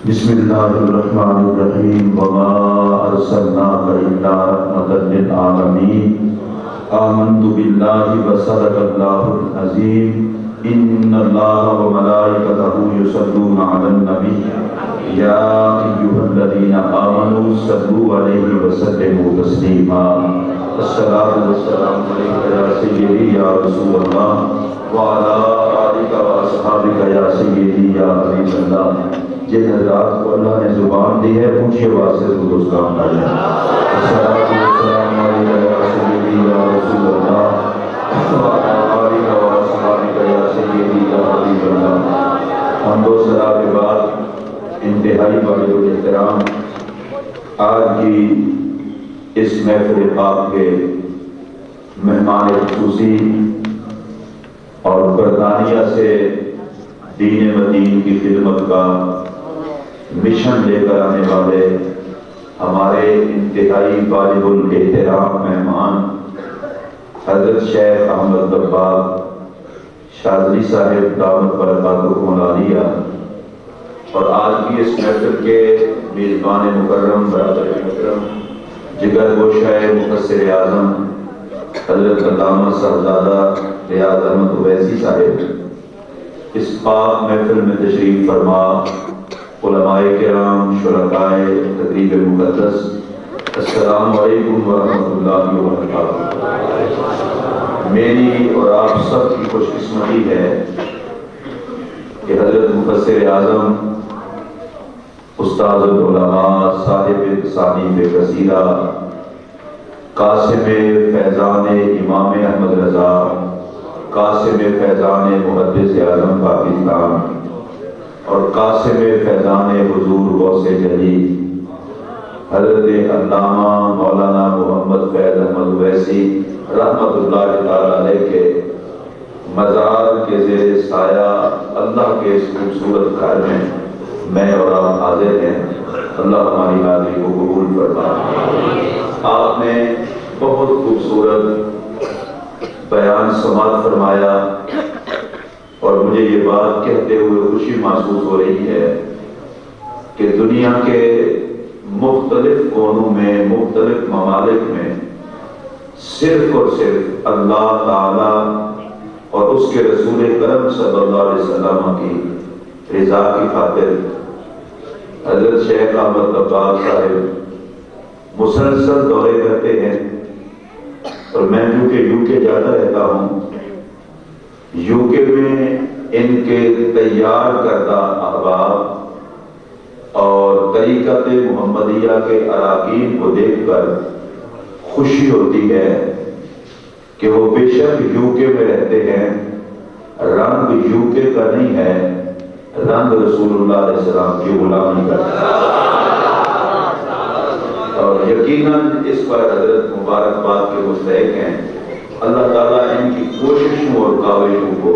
بسم اللہ الرحمن الرحیم وما ارسلناک الا رحمۃ للعالمین آمنت باللہ وصدق اللہ العظیم ان اللہ وملائکتہ یصلون علی النبی یا ایھا الذین آمنوا صلوا علیہ وسلموا تسلیما الصلاۃ والسلام علیک یا سیدی یا رسول اللہ وعلی آلک واصحابک یا سیدی یا حبیب اللہ۔ جن حضرات کو اللہ نے زبان دی ہے اونچی آواز سے درود سلام پڑھیں۔ الصلاۃ والسلام علیک یا سیدی یا رسول اللہ وعلی آلک واصحابک یا سیدی یا حبیب اللہ۔ حمد و ثنا کے بعد انتہائی واجب الاحترام آج کی اس محفل پاک کے مہمان خصوصی اور برطانیہ سے دین مدین کی خدمت کا مشن لے کر آنے والے ہمارے انتہائی واجب الاحترام مہمان حضرت شیخ احمد دباغ شاذلی صاحب دعوت برکاتہ العالیہ اور آج کی اس محفل کے میزبان مکرم برادر مکرم جگر گوشہ مفسر اعظم حضرت علامہ صاحبزادہ ریاض احمد اویسی صاحب اس پاک محفل میں تشریف فرما، علماء کرام، شرکائے تقریب مقدس، السلام علیکم ورحمۃ اللہ وبرکاتہ۔ میری اور آپ سب کی خوش قسمتی ہے کہ حضرت مفسر اعظم استاد العلماء صاحب تصانیف کثیرہ قاسم فیضان امام احمد رضا قاسم فیضان محدث اعظم پاکستان اور قاسم فیضان حضور غوث جلی حضرت علامہ مولانا محمد فیض احمد اویسی رحمۃ اللہ تعالی علیہ کے مزار کے زیر سایہ اللہ کے اس خوبصورت گھر میں اور آپ حاضر ہیں۔ اللہ ہماری حاضری کو قبول فرمائے۔ آپ نے بہت خوبصورت بیان سماعت فرمایا اور مجھے یہ بات کہتے ہوئے خوشی محسوس ہو رہی ہے کہ دنیا کے مختلف کونوں میں مختلف ممالک میں صرف اور صرف اللہ تعالی اور اس کے رسول کرم صلی اللہ علیہ وسلم کی رضا کی خاطر حضرت شیخ احمد دباغ صاحب مسلسل دورے کرتے ہیں اور میں چونکہ یو کے جاتا رہتا ہوں، یو کے میں ان کے تیار کردہ احباب اور طریقت محمدیہ کے اراکین کو دیکھ کر خوشی ہوتی ہے کہ وہ بے شک یو کے میں رہتے ہیں، رنگ یو کے کا نہیں ہے، رنگ رسول اللہ علیہ السلام کی غلامی کا۔ اور یقیناً اس پر حضرت مبارکباد کے مستحق ہیں۔ اللہ تعالیٰ ان کی کوششوں اور کاوشوں کو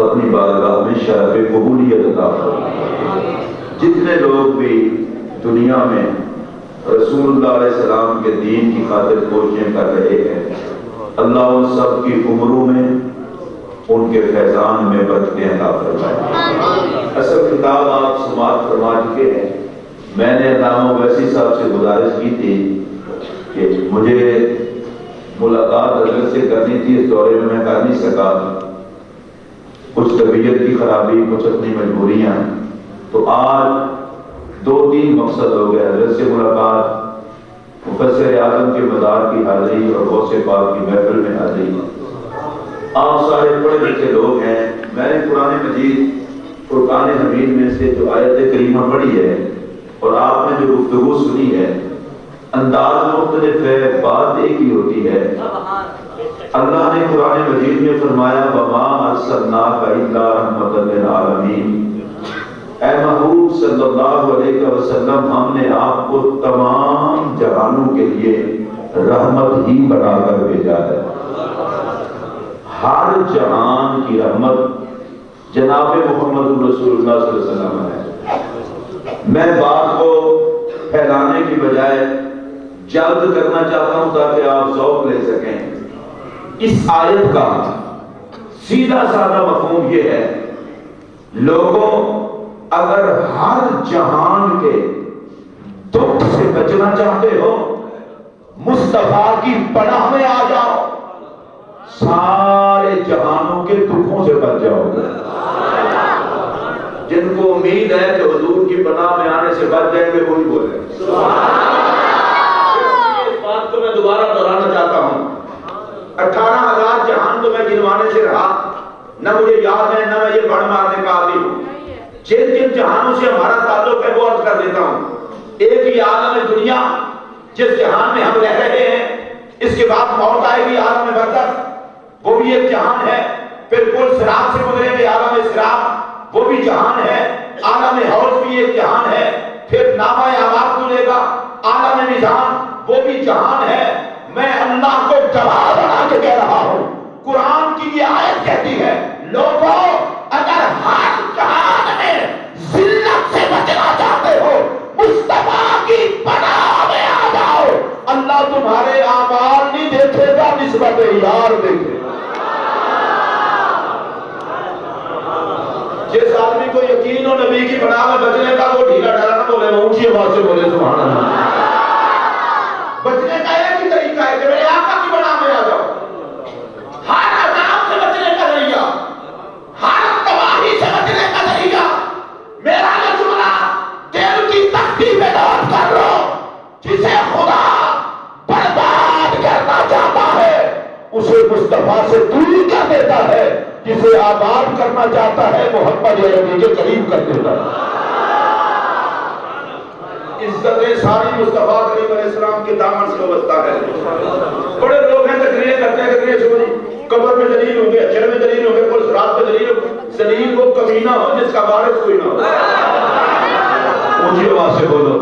اپنی بارگاہ میں شرف قبولیت عطا فرمائے۔ جتنے لوگ بھی دنیا میں رسول اللہ علیہ السلام کے دین کی خاطر کوششیں کر رہے ہیں، اللہ ان سب کی عمروں میں ان کے فیضان میں برکتیں عطا فرمائے۔ اصل کتاب آپ سماعت فرما چکے ہیں۔ میں نے علامہ اویسی صاحب سے گزارش کی تھی کہ مجھے ملاقات حضرت سے کرنی تھی، اس دورے میں کر نہیں سکا، کچھ طبیعت کی خرابی، کچھ اپنی مجبوریاں، تو آج 2-3 مقصد ہو گئے، حضرت سے ملاقات، مفسر اعظم کے مزار کی حاضری اور غوث پاک کی محفل میں حاضری۔ آپ سارے پڑھے لکھے لوگ ہیں، میں نے قرآن مجید فرقان حمید میں سے جو آیت کریمہ پڑھی ہے اور آپ نے جو گفتگو سنی ہے، انداز مختلف ہے، بات ایک ہی ہوتی ہے۔ اللہ نے قرآن مجید میں فرمایا وَمَا أَرْسَلْنَاكَ إِلَّا رَحْمَةً لِلْعَالَمِينَ، اے محبوب صلی اللہ علیہ وسلم، ہم نے آپ کو تمام جہانوں کے لیے رحمت ہی بنا کر بھیجا ہے۔ ہر جہان کی رحمت جناب محمد رسول اللہ صلی اللہ علیہ وسلم ہے۔ میں بات کو پھیلانے کی بجائے جلد کرنا چاہتا ہوں تاکہ آپ ذوق لے سکیں۔ اس آیت کا سیدھا سادہ مفہوم یہ ہے، لوگوں اگر ہر جہان کے دکھ سے بچنا چاہتے ہو مصطفیٰ کی پناہ میں آ جاؤ، سارے جہانوں کے دکھوں سے بچ جاؤ گے۔ جن کو امید ہے کہ حضور کی پناہ میں آنے سے بچ جائیں گے وہی بولے۔ اس بات کو میں دوبارہ دہرانا چاہتا ہوں، 18,000 جہان تو میں گنوانے سے رہا، نہ مجھے یاد ہے، نہ میں یہ بڑھ مارنے کا عادی ہوں۔ جن جن جہانوں سے ہمارا تعلق ہے وہ عرض کر دیتا ہوں۔ ایک ہی عالم دنیا جس جہان میں ہم رہ رہے ہیں، اس کے بعد موت آئے گی عالم برزخ، وہ بھی ایک جہان ہے۔ پھر پل صراط سے گزریں گے عالم صراط، وہ بھی جہان ہے۔ عالم حوض بھی ایک جہان ہے۔ پھر نامہ اعمال کھلے گا عالم میزان، وہ بھی جہان ہے۔ میں اللہ کو گواہ بنا کے کہہ رہا ہوں، قرآن کی یہ آیت کہتی ہے لوگوں اگر ہر جہان میں ذلت سے بچنا چاہتے ہو مصطفیٰ کی پناہ میں آ جاؤ، اللہ تمہارے اعمال نہیں دیکھے گا، نسبت یار دیکھے گا۔ جس آدمی کو یقین ہو نبی کی پناہ میں بچنے کا، وہ ڈھیلا ڈھالا نہ بولے، وہ اونچی آواز سے بولے سبحان اللہ۔ بچنے کا ایک ہی طریقہ ہے کہ میرے آقا کی پناہ میں آ جاؤ۔ ہر عذاب سے بچنے کا ذریعہ، ہر تباہی سے بچنے کا ذریعہ میرا یہ جملہ دل کی تختی پہ نوٹ کر لو، جسے خدا برباد کرنا چاہتا ہے اسے مصطفیٰ سے دور کر دیتا ہے، جسے آباد کرنا چاہتا ہے محمد عربی کے قریب کر دیتا ہے۔ عزتیں ساری مصطفیٰ کریم علیہ السلام کے دامن سے وابستہ ہے۔ بڑے لوگ ہیں تقریریں کرتے ہیں، تقریریں سنو جی، قبر میں ذلیل ہوں گے، حشر میں ذلیل ہوں گے، پل صراط پہ ذلیل ہوں گے۔ ذلیل وہ کمینہ ہو جس کا وارث کوئی نہ ہو، اونچی آواز سے بولو۔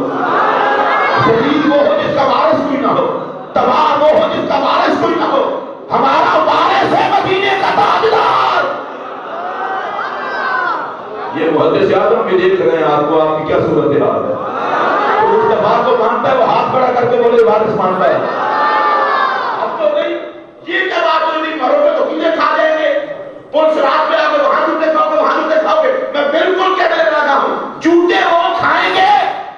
ذلیل وہ ہو جس کا وارث کوئی نہ ہو، تباہ وہ ہو جس کا وارث کوئی نہ ہو۔ ہمارا وارث ہے مدینے کا تاجدار۔ یہ محدث اعظم بھی دیکھ رہے ہیں آپ کو، آپ کی کیا صورتحال ہے۔ تو مصطفیٰ کو مانتا ہے وہ ہاتھ کھڑا کر کے بولے وارث مانتا ہے۔ اب تو نہیں یہ کیا بات ہوئی، مرو گے تو کیلے کھا لیں گے، پل صراط پہ آگے وہاں جوتے کھاؤ گے، وہاں جوتے کھاؤ گے۔ میں بالکل کہنے لگا ہوں، جوتے وہ کھائیں گے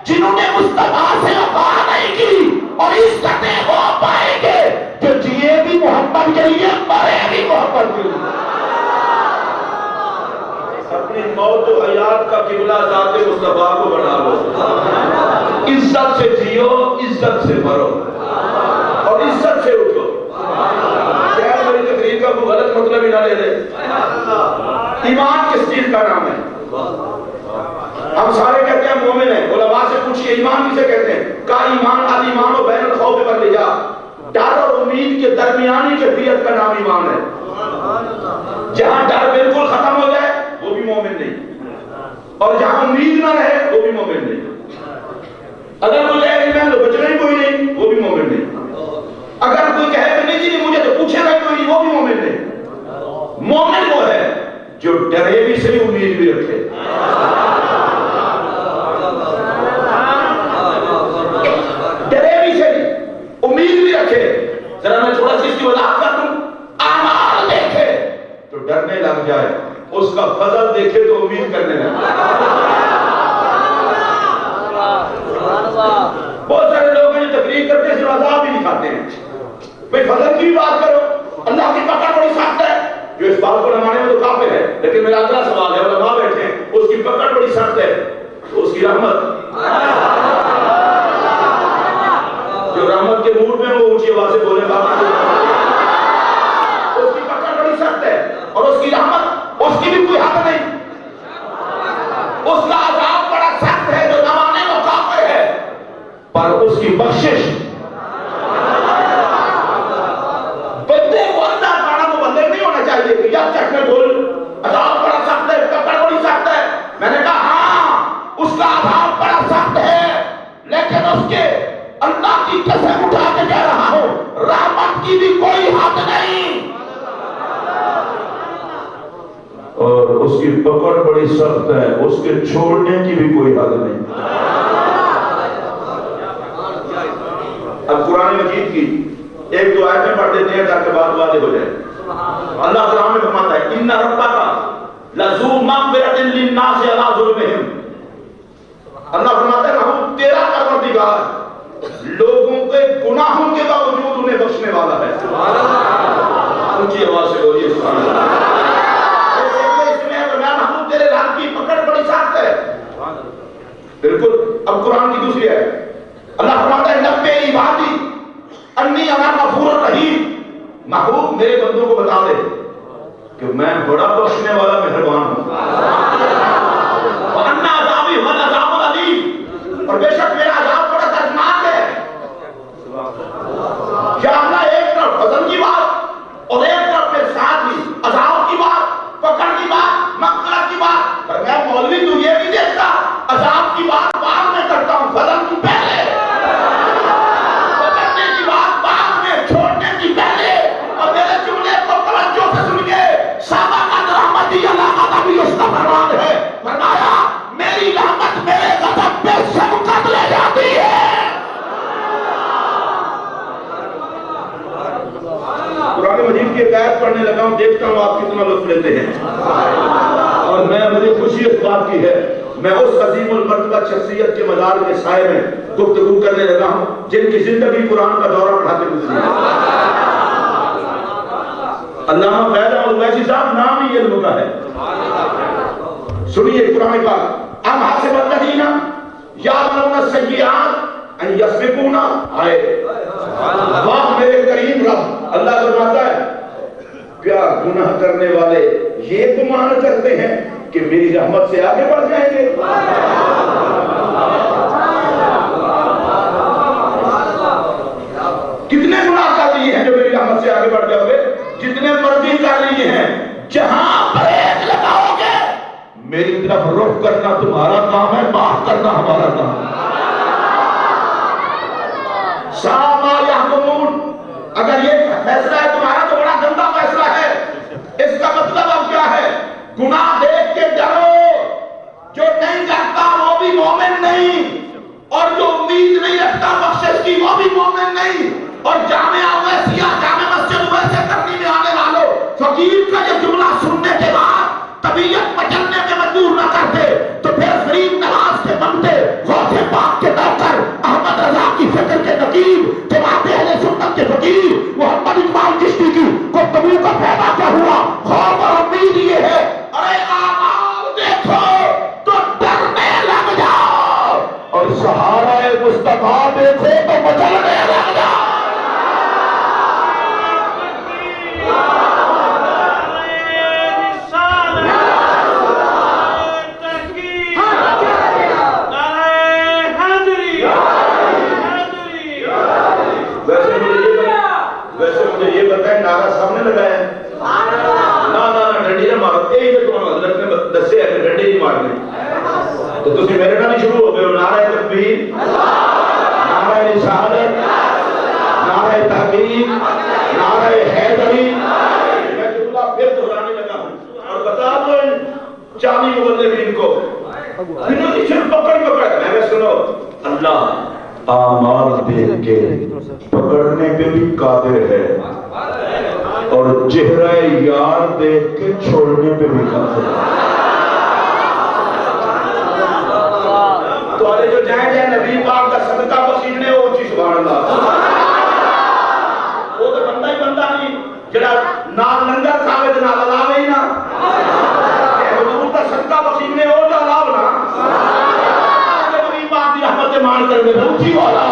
جنہوں نے مصطفیٰ سے وفا نہیں کی، اور عزتیں وہ پائیں گے جو جیے بھی محمد کے لیے، مرے بھی محمد کے لیے۔ اپنی موت و حیات کا قبلہ ذات مصطفیٰ کو بنا لو۔ عزت سے جیو، عزت سے مرو، اور عزت سے اٹھو۔ شاید میری تقریر کا کوئی غلط مطلب ہی نہ لے لے۔ ایمان کس چیز کا نام ہے؟ ہم سارے کہتے ہیں مومن ہیں، علماء سے پوچھئے ایمان کسے کہتے ہیں؟ کہا ایمان الایمان و بین الخوف والرجاء، ڈر اور امید کے درمیانی کیفیت کا نام ایمان ہے۔ جہاں ڈر بالکل ختم ہو جائے وہ بھی مومن نہیں، اور جہاں امید نہ رہے وہ بھی مومن نہیں۔ اگر کوئی کہے کہ میں تو بچنا ہی کوئی نہیں، وہ بھی مومن نہیں۔ اگر کوئی کہے کہ نہیں جی مجھے تو پوچھے گا کوئی نہیں، وہ بھی مومن نہیں۔ مومن وہ ہے جو ڈرے بھی صحیح، امید بھی رکھے۔ ڈرے بھی صحیح، امید بھی رکھے۔ ذرا میں تھوڑا سی اس کی وضاحت کر دوں، اعمال دیکھے تو ڈرنے لگ جائے، اس کا فضل دیکھے تو امید کرنے لگے۔ بہت سارے لوگ ہیں جو تقریر کرتے ہیں عذاب بھی دکھاتے ہیں۔ بھئی فضل کی بات کرو، اللہ کی پکڑ بڑی سخت ہے۔ جو اس بات کو نہ مانے وہ تو کافر ہے، لیکن میرا اگلا سوال ہے، علماء بیٹھے ہیں، اس کی پکڑ بڑی سخت ہے، اس کی رحمت، جو رحمت کے موڈ میں وہ اونچی آواز سے بولے گا، اس کی پکڑ بڑی سخت ہے، اور اس کی رحمت، اس کی بھی کوئی حد نہیں۔ اس کا عذاب بڑا سخت ہے، جو نہ مانے وہ کافر ہے، پر اس کی بخشش بندے کو اندھا کھانا وہ بندے نہیں ہونا چاہیے کہ یا چکنے بول عذاب بڑا سخت ہے، پکڑ بڑی سخت ہے۔ میں نے کہا ہاں اس کا عذاب بڑا سخت ہے، لیکن اس کے اللہ کی قسم اٹھا کے کہہ رہا ہوں رحمت کی بھی کوئی حد نہیں، اور اس کی پکڑ بڑی سخت ہے، اس کے چھوڑنے کی بھی کوئی حد نہیں۔ اب قرآن مجید کی ایک دو آیتیں پڑھ دیتے ہیں تاکہ بات واضح ہو جائے۔ اللہ قرآن میں فرماتا ہے ان ربک لذو مغفرۃ للناس علی ظلمہم رہا ہے، لوگوں کے گناہوں کے باوجود انہیں بخشنے والا ہے۔ اونچی آواز سے بولیے سبحان اللہ۔ اس میں بیان ہم تیرے رب کی پکڑ بڑی سخت ہے۔ بالکل۔ اب قرآن کی دوسری ہے، اللہ فرماتا ہے نبّئ عبادی انی انا غفور الرحیم، محبوب میرے بندوں کو بتا دے کہ میں بڑا بخشنے والا مہربان ہوں، وَأَنَّ عَذَابِي هُوَ الْعَذَابُ الْأَلِيمُ، اور بے شک میرا عذاب بڑا دردناک ہے۔ کیا اللہ ایک طرف فضل کی بات اور ایک طرف پھر ساتھ ہی عذاب کی بات، پکڑ کی بات، مغفرت کی بات، پر میں مولوی تو یہ بھی دیکھتا عذاب کی بات بعد میں کرتا ہوں، فضل کی پہلے، پکڑنے کی بات بعد میں، چھوڑنے کی پہلے۔ اور میرے جملے کو توجہ سے سنیے، سابقت رحمتی اللہ عدبی اس کا فرمان ہے، فرمایا میری رحمت میرے غضب پہ سبقت لے جاتی ہے۔ قرآن مجید کی ایک آیت پڑھنے لگا ہوں، دیکھتا ہوں آپ کتنا لطف لیتے ہیں، اور مجھے خوشی اس بات کی ہے، میں اس عظیم المرتبہ شخصیت کے مزار کے سائے میں گفتگو کرنے لگا ہوں جن کی زندگی قرآن کا دورہ پڑھاتے گزری ہے۔ علامہ فیض احمد اویسی صاحب نام ہی علم کا ہے۔ سنیے قرآن پاک، ام حسب الذین یعملون السیئات ان یسبقونا، آئے واہ میرے کریم رب، اللہ فرماتا ہے کیا گناہ کرنے والے یہ گمان کرتے ہیں کہ میری رحمت سے آگے بڑھ جائیں گے؟ کتنے گناہ کر لیے ہیں جو میری رحمت سے آگے بڑھ جاؤ گے؟ جتنے مرضی کر لیے ہیں، جہاں بریک لگاؤ گے میری طرف رخ کرنا تمہارا کام ہے، معاف کرنا ہمارا کام ہے۔ ساما یحکمون، اگر یہ فیصلہ ہے تمہارا تو بڑا گندا فیصلہ ہے۔ اس کا مطلب اب کیا ہے؟ گناہ دیکھ کے ڈرو، جو نہیں کرتا وہ بھی مومن نہیں، اور جو امید نہیں رکھتا بخشش کی وہ بھی مومن نہیں۔ اور جامعہ اویسیہ، جامع مسجد اویسے کرنی میں آنے والوں، فقیر کا یہ جملہ سننے کے بعد طبیعت مچلنے میں مجبور نہ کرتے تو پھر فرید نواز کے بنتے، غوث پاک کے نوکر، احمد رضا کی فکر کے نقیب، جماعت اہل سنت کے فقیر محمد اقبال چشتی کی گفتگو کا فائدہ کیا ہوا؟ خوف اور امید یہ ہے، ارے اعمال دیکھو تو ڈرنے لگ جاؤ، اور سہارا مصطفیٰ دیکھو تو مچلنے لگ جاؤ۔ نعرہ سامنے لگایا ہے، نا ڈنڈی نہ مارو، یہی تو تمہیں حضرت نے دسے ہے کہ ڈنڈی نہیں مارنے، تو تسی میرے نام شروع ہو گئے ہو، نعرہ تکبیر، نعرہ رسالت، نعرہ تحقیق، نعرہ حیدری، میں جملہ پھر دہرانے لگا ہوں، اور بتا دو ان چالی مبلغین کو، انہوں نے صرف پکڑ میں سنو، اللہ اعمال دیکھ کے پکڑنے پہ بھی قادر ہے، اور چہرہ یار دیکھ کے چھوڑنے پہ بھی قادر ہے۔ تو آلے جو جائیں نبی پاک کا صدقہ بخشنے وہ اونچی سبحان اللہ، وہ تو بندہ ہی بندہ نہیں جڑا نال لنگر کھاوے تے نال الاوے ہی نا، حضور کا صدقہ بخشنے وہ تو الاو نا، نبی پاک دی رحمت مان کر دے اونچی والا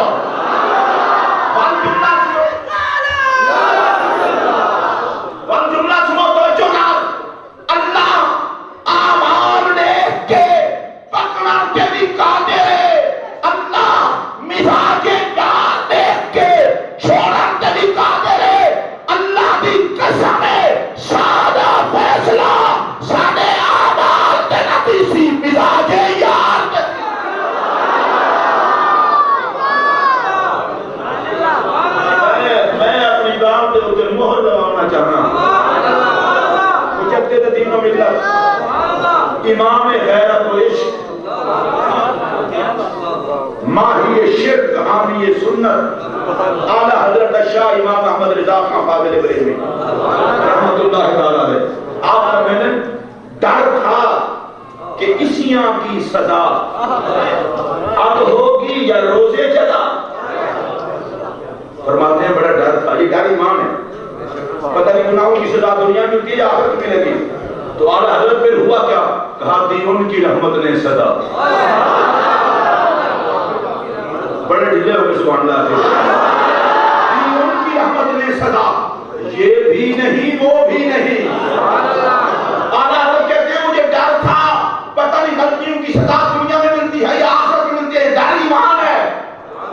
امام غیرت و عشق، ماہی شرک، حامی سنت، اعلیٰ حضرت شاہ امام احمد رضا خان قابل بریلوی رحمت اللہ تعالیٰ علیہ، آپ کا میں نے ڈر تھا کہ اسیاں کی سزا اب ہوگی یا روزے جزا ان کی رحمت نے صدا بڑے ڈھیلے ہو کے سبحان اللہ دی ان کی رحمت نے صدا، یہ بھی نہیں وہ بھی نہیں۔ آدھا حضرت کہتے ہیں مجھے ڈر تھا پتہ نہیں غلطیوں کی سزا دنیا میں ملتی ہے یا آخرت میں ملتی ہے، ڈر ایمان ہے۔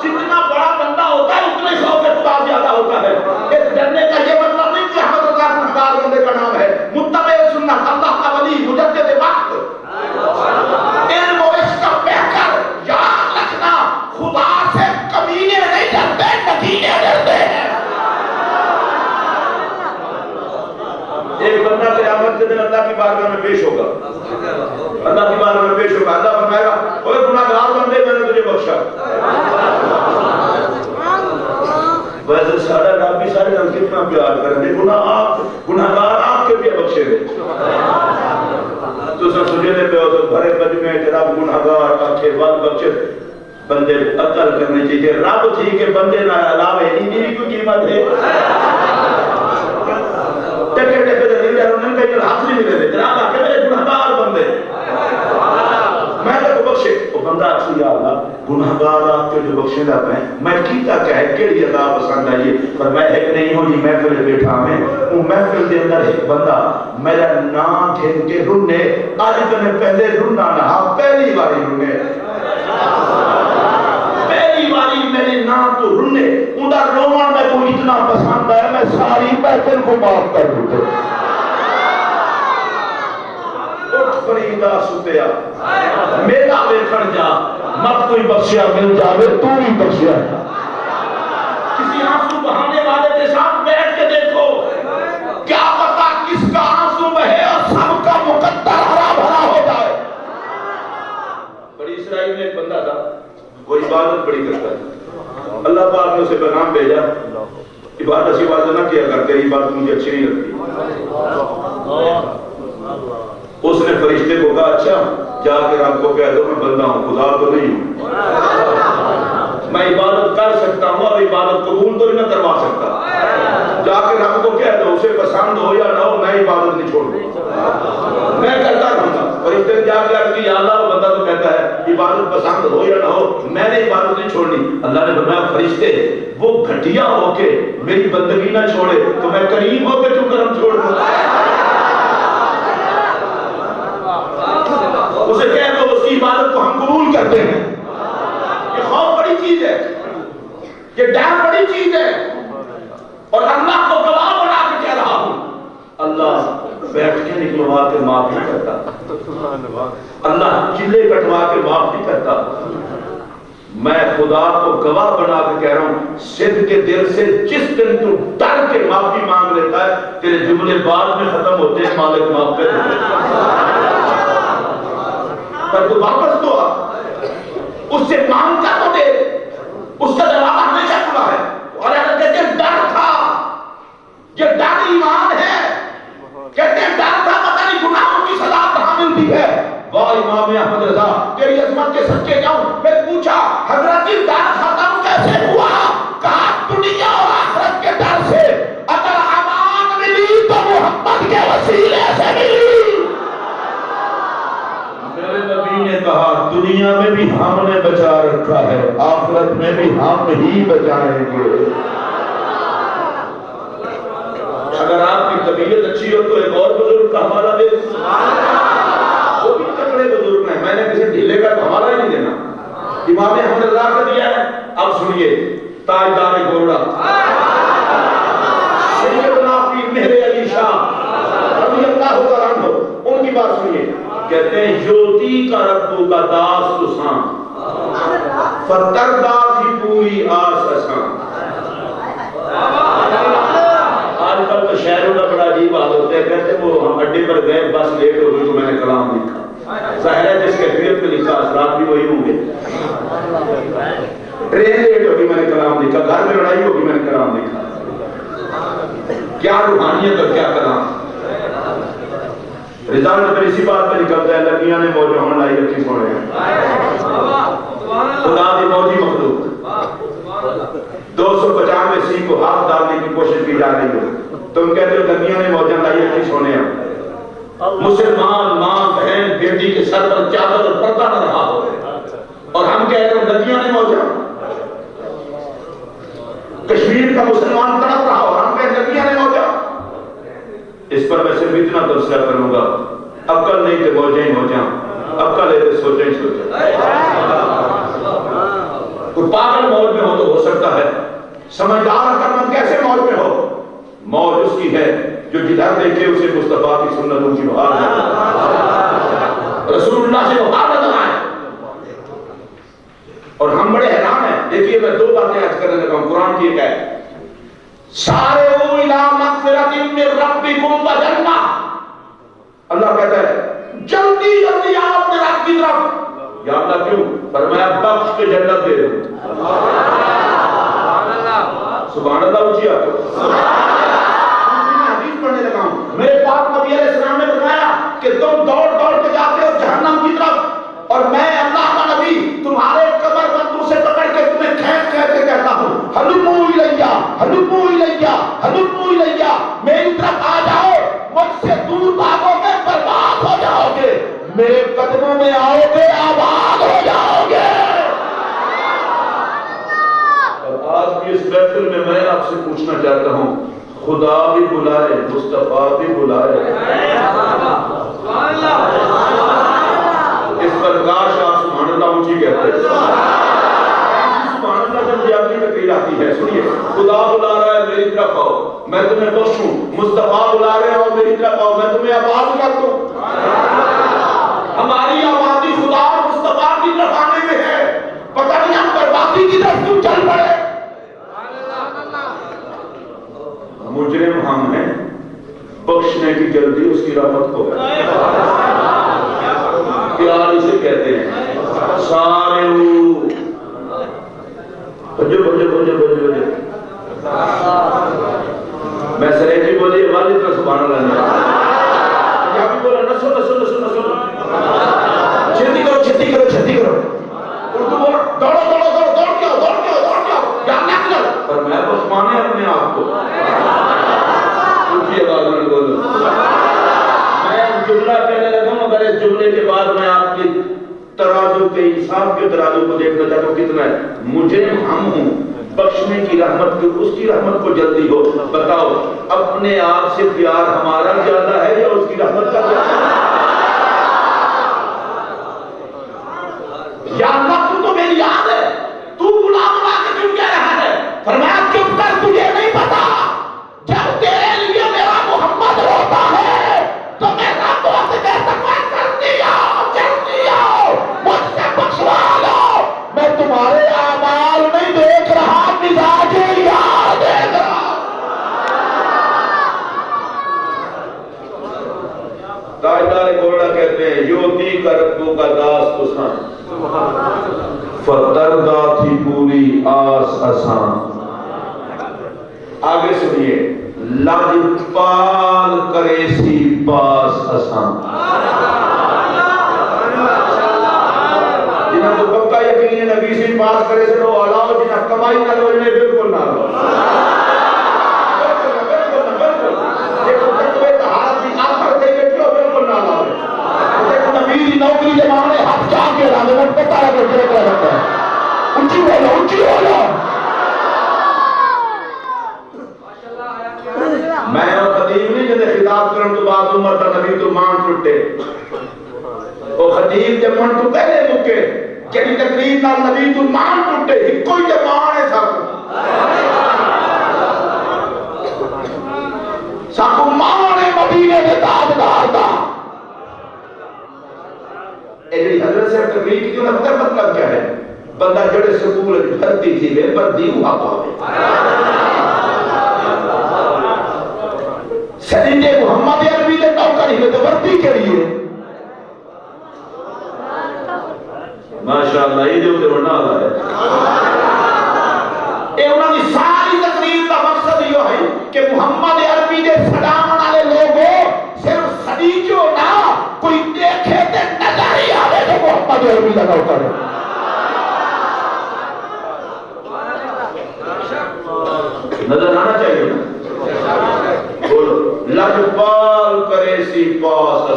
جتنا بڑا بندہ ہوتا ہے اتنے خوف خدا زیادہ ہوتا ہے۔ اس ڈرنے کا یہ مطلب نہیں کہ احمد رضا گنہگار بندے کا نام ہے، متبع سنت، اللہ کا ولی، مجدد وقت، علم و عشق کا بہتر۔ یاد رکھنا خدا سے کمینے نہیں ڈرتے، نکینے ڈرتے ہیں۔ ایک بندہ قیامت کے دن اللہ کی بارگاہ میں پیش ہوگا، اللہ کی بارگاہ میں پیش ہوگا، اللہ فرمائے گا اوے گناہگار بندے میں نے تجھے بخشا۔ ویسے سارا رب بھی سارے رب کتنا پیار کریں گے، گناہگار آپ کے بھی بخشے گے۔ تو سب سجدے پہ ہو تو بھرے مجمع کہ رب گناہگار آنکھیں بات بخشے، بندے عقل کرنے چاہیے رب تھی کہ بندے نہ علاوہ انہی کوئی قیمت ہے۔ ٹکے ٹکے دے دے انہوں نے کہیں ہاتھ نہیں دے دے رب آکے میرے گناہگار بندے میں نے کو بخشے۔ وہ بندہ اکسی یا اللہ گناہگار آپ کے جو بخشے دا پہیں میں کیتا کیا ہے کیڑی عذاب پسند آئیے، پر میں ایک نہیں ہوں جی محفل بیٹھا میں وہ محفل دے اندر ایک بندہ میرا نام گھن کے رنے آج کنے پہلے رنا نہ پہلی باری رنے میرے نام تو رنے اندر رومان میں کو اتنا پسند ہے میں ساری محفل کو معاف کر دوں۔ اٹھ فریدہ ستیا میرا بیٹھن جا مت کوئی بخشیا مل جاوے تو ہی بخشیا جا۔ کسی آنسو بہانے والے کے ساتھ بیٹھ کے دیکھو کیا پتا کس کا آنسو بہے اور سب کا مقدر ہرا بھرا ہو جائے۔ بڑی اسرائیل میں ایک بندہ تھا وہ عبادت بڑی کرتا ہے، اللہ پاک نے اسے پیغام بھیجا عبادت سے عبادت نہ کیا کر، تیری بات مجھے اچھی نہیں لگتی۔ اس نے فرشتے کو کہا اچھا جا کے رب کو کہہ دو میں بندہ ہوں خدا تو نہیں ہوں، میں عبادت کر سکتا ہوں اور عبادت قبول تو نہیں کروا سکتا، جا کے رب کو کہہ دو اسے پسند ہو یا نہ ہو میں عبادت نہیں چھوڑ دوں، میں کرتا رہوں گا۔ فرشتے نے جا کے عرض کی یا اللہ وہ بندہ تو کہتا ہے عبادت پسند ہو یا نہ ہو میں نے عبادت نہیں چھوڑنی۔ اللہ نے فرمایا فرشتے وہ گھٹیا ہو کے میری بندگی نہ چھوڑے تو میں کریم ہو کے کیوں کرم چھوڑ دوں؟ اسے کہہ دو اس کی عبادت کو ہم قبول کرتے ہیں۔ یہ خوف بڑی چیز ہے، یہ ڈر بڑی چیز ہے، اور اللہ کو گواہ بنا کے کہہ رہا ہوں اللہ بیٹھ کے نکلوا کے معاف نہیں کرتا، اللہ چلے کٹوا کے معاف نہیں کرتا، میں خدا کو گواہ بنا کے کہہ رہا ہوں صدق کے دل سے جس دن تو ڈر کے معافی مانگ لیتا ہے تیرے جملے بعد میں ختم ہوتے ہیں مالک معاف کر دیتے پر تو واپس تو آ اس سے مانگتا تو دے، اس کا دروازہ ہمیشہ کھلا ہے۔ اور اگر کہتے ہیں ڈر تھا، یہ ڈر ایمان ہے، کہتے ہیں ڈر تھا پتہ نہیں گناہوں کی سزا کہاں ملتی ہے۔ واہ امام احمد رضا تیری عظمت کے صدقے جاؤں، میں پوچھا حضرت جی ڈر ختم کیسے ہوا؟ کہا دنیا اور آخرت کے ڈر سے، اگر امان ملی تو محمد کے وسیلے سے ملی۔ میرے نبی نے کہا دنیا میں بھی ہم نے بچا رکھا ہے آخرت میں بھی ہم ہی بچائیں گے۔ اگر آپ کی طبیعت اچھی ہو تو ایک اور بزرگ کا حوالہ دے، وہ بھی تکڑے بزرگ ہیں، میں نے کسی ڈھیلے کا حوالہ ہی نہیں دینا، امام احمد رضا کا دیا ہے۔ اب سنیے تاجدار گھوڑا سیدنا پیر مہر علی شاہ رضی اللہ عنہ ان کی بات سنیے، کہتے ہیں یوتی کا ربو کا داس تساں فتردہ تھی پوری آس اساں۔ آج کل تو شہروں کا بڑا عجیب حال ہوتا ہے، کہتے ہیں وہ ہم اڈے پر گئے بس لیٹ ہو گئی تو میں نے کلام لکھا، ظاہر ہے جس کیفیت میں لکھا اثرات بھی وہی ہوں گے، ٹرین لیٹ ہوگی میں نے کلام لکھا، گھر میں لڑائی ہوگی میں نے کلام لکھا، کیا روحانیت اور کیا کلام۔ رزالت پر اسی بات پہ نکلتا ہے لگیاں نے موجہ ہم لائی رکھی سوڑے ہیں، خدا دی موجی مخلوق 295 سی کو ہاتھ ڈالنے کی کوشش کی جا رہی ہے، تم کہتے ہو لگیاں نے موجہ لائی رکھی سونے ہیں، مسلمان ماں بہن بیٹی کے سر پر چادر اور پردہ نہ رہا ہو، اور ہم کہہ رہے ہیں ندیاں نہیں موجود۔ کشمیر کا مسلمان تڑپ رہا ہو، ہم کہہ رہے ہیں ندیاں نہیں موجود۔ اس پر میں صرف اتنا تبصرہ کروں گا، عقل نہیں تو موجیں موجاں، عقل ہے تو سوچیں سوچیں۔ کوئی پاگل موج میں ہو تو ہو سکتا ہے، سمجھدار عقلمند کیسے موج میں ہو؟ موج اس کی ہے جو جدھر دیکھے اسے مصطفیٰ کی سنتوں کی بہار ہے، رسول اللہ سے بہار لگا ہے۔ اور ہم بڑے حیران ہیں، دیکھیے میں دو باتیں آج کرنے لگا ہوں، قرآن کی ایک ہے سارعوا الی مغفرۃ من ربکم وجنہ، اللہ کہتا ہے جلدی جلدی آؤ اپنے رب کی طرف۔ یا اللہ کیوں؟ فرمایا بخش کے جنت دے دوں۔ سبحان اللہ اونچی آپ حدیث پڑھنے لگا ہوں، میرے پاک نبی علیہ السلام نے فرمایا کہ تم دوڑ دوڑ کے جاتے ہو جہنم کی طرف، اور میں اللہ کا نبی تمہارے کمر بندوں سے پکڑ کے تمہیں کھینچ کھینچ کے کہتا ہوں ہلموا الیہ ہلموا الیہ ہلموا الیہ، میری طرف آ جاؤ، مجھ سے دور بھاگو گے برباد ہو جاؤ گے، میرے قدموں میں آؤ گے آباد ہو جاؤ گے۔ اور آج کی اس محفل میں میں آپ سے پوچھنا چاہتا ہوں، خدا بھی بلائے مصطفیٰ بھی بلائے، اس پر کاش آپ سبحان اللہ اونچی کہتے ہیں۔ سبحان اللہ جب مجھے اپنی تقریر آتی ہے، سنیے، خدا بلا رہا ہے میری طرف آؤ میں تمہیں بخشوں، مصطفیٰ بلا رہے ہو میری طرف آؤ میں تمہیں آباد کر دوں۔ ہماری آبادی خدا اور مصطفیٰ کی طرف آنے میں ہے، پتہ نہیں ہم بربادی کی طرف کیوں چل پڑے۔ مجرم ہم ہیں، بخشنے کی جلدی اس کی رحمت کو ہے، پیار اسے کہتے ہیں سارعوا، بھجو بھجو بھجو بھجو بھجو، میں سریجی بولی والی طرح سبحان اللہ نہیں، یا بھی بولا نسو نسو نسو نسو، چھتی کرو چھتی کرو چھتی کرو، اردو بولا دوڑو دوڑو دوڑو دوڑ کے آؤ دوڑ کے آؤ دوڑ کے آؤ، یا نہ کرو، پر میں بس مانے اپنے آپ کو اونچی آواز میں بولو۔ میں جملہ کہنے لگا ہوں، مگر اس جملے کے بعد میں آپ کی ترازو کے انصاف کے ترازو کو دیکھنا چاہتا ہوں کتنا ہے۔ مجرم ہم ہوں، بخشنے کی رحمت کی اس کی رحمت کو جلدی ہو، بتاؤ اپنے آپ سے پیار ہمارا زیادہ ہے یا اس کی رحمت کا زیادہ ہے؟ یا اللہ تو میری یاد ہے، تو بلا بلا کے کیوں کہہ رہا ہے؟ فرمایا چپ کر، تجھے نہیں پتا جب تیرے لیے میرا محمد روتا ہے تو میں رب سے کہتا ہوں جلدی آؤ جلدی آؤ مجھ سے بخشوا لو، میں تمہارے اعمال نہیں دیکھ رہا، مزاج یار دیکھ رہا۔ تاجدار گھوڑا کہتے ہیں یوتی کا ربو کا داس کسان، فتردہ تھی پوری آس آسان۔ آگے سنیے، لجپال کرے سی پاس آسان، جنہاں تو پکا یقین نبی سی پاس کرے سے لو علاوہ جنہاں کمائی نہ لو انہیں بالکل نہ لو، دیکھو تقوی طہارت کی آخر سے بیٹھو بالکل نہ لو، دیکھو نبی دی نوکری کے معنی ہاتھ جا کے لانے میں پتہ لگے جو کہہ رہتا ہے، اونچی بولو اونچی بولو۔ میں اور خطیب نہیں جنہیں خطاب کرن تو بعد عمر تا نبی تو مان ٹوٹے، وہ خطیب جب من تو پہلے مکے کہنی تقریر نال نبی تو مان ٹوٹے، ایک کوئی جب مان ہے ساکو مان ہے مدینے کے تاجدار دا۔ اے جی حضرت سے تقریر کی جو نفر مطلب کیا ہے؟ بندہ جڑے سکول بھرتی تھی بے بردی ہوا پاوے، سرینے محمد عربی دے نوکر ہی تو وردی کے لیے ماشاءاللہ یہ جو بڑھنا آتا ہے، اے انہوں نے ساری تقریر کا مقصد یہ ہے کہ محمد عربی دے سلام والے لوگوں صرف سدیجو نہ کوئی دیکھے تے نظر ہی آوے تو محمد عربی دا نوکر ہے۔ نظر آنا چاہیے نا، بولو لجپال کرے سی پاس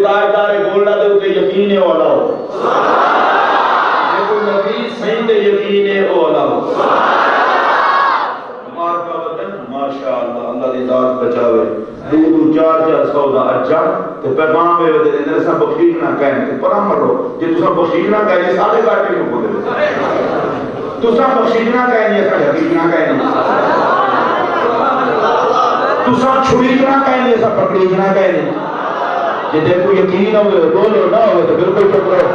تاجدار گولڈا دے اوتے یقین ہے والا ہو کوئی نبی صحیح تے یقین ہے والا ہو مار کا وطن ماشاءاللہ اللہ دی ذات بچاوے دو چار سودا اجا تے پیغام ہے ودے نے سب بخیل نہ کہن تے پرا مرو جے تساں بخیل نہ کہے سارے کاٹے نو بولے تساں بخیل نہ کہے سارے حقیق نہ کہے تساں چھری نہ کہے سب پکڑی نہ کہے جے تے کوئی یقین ہوے بولو نہ ہوے تے بالکل پکڑو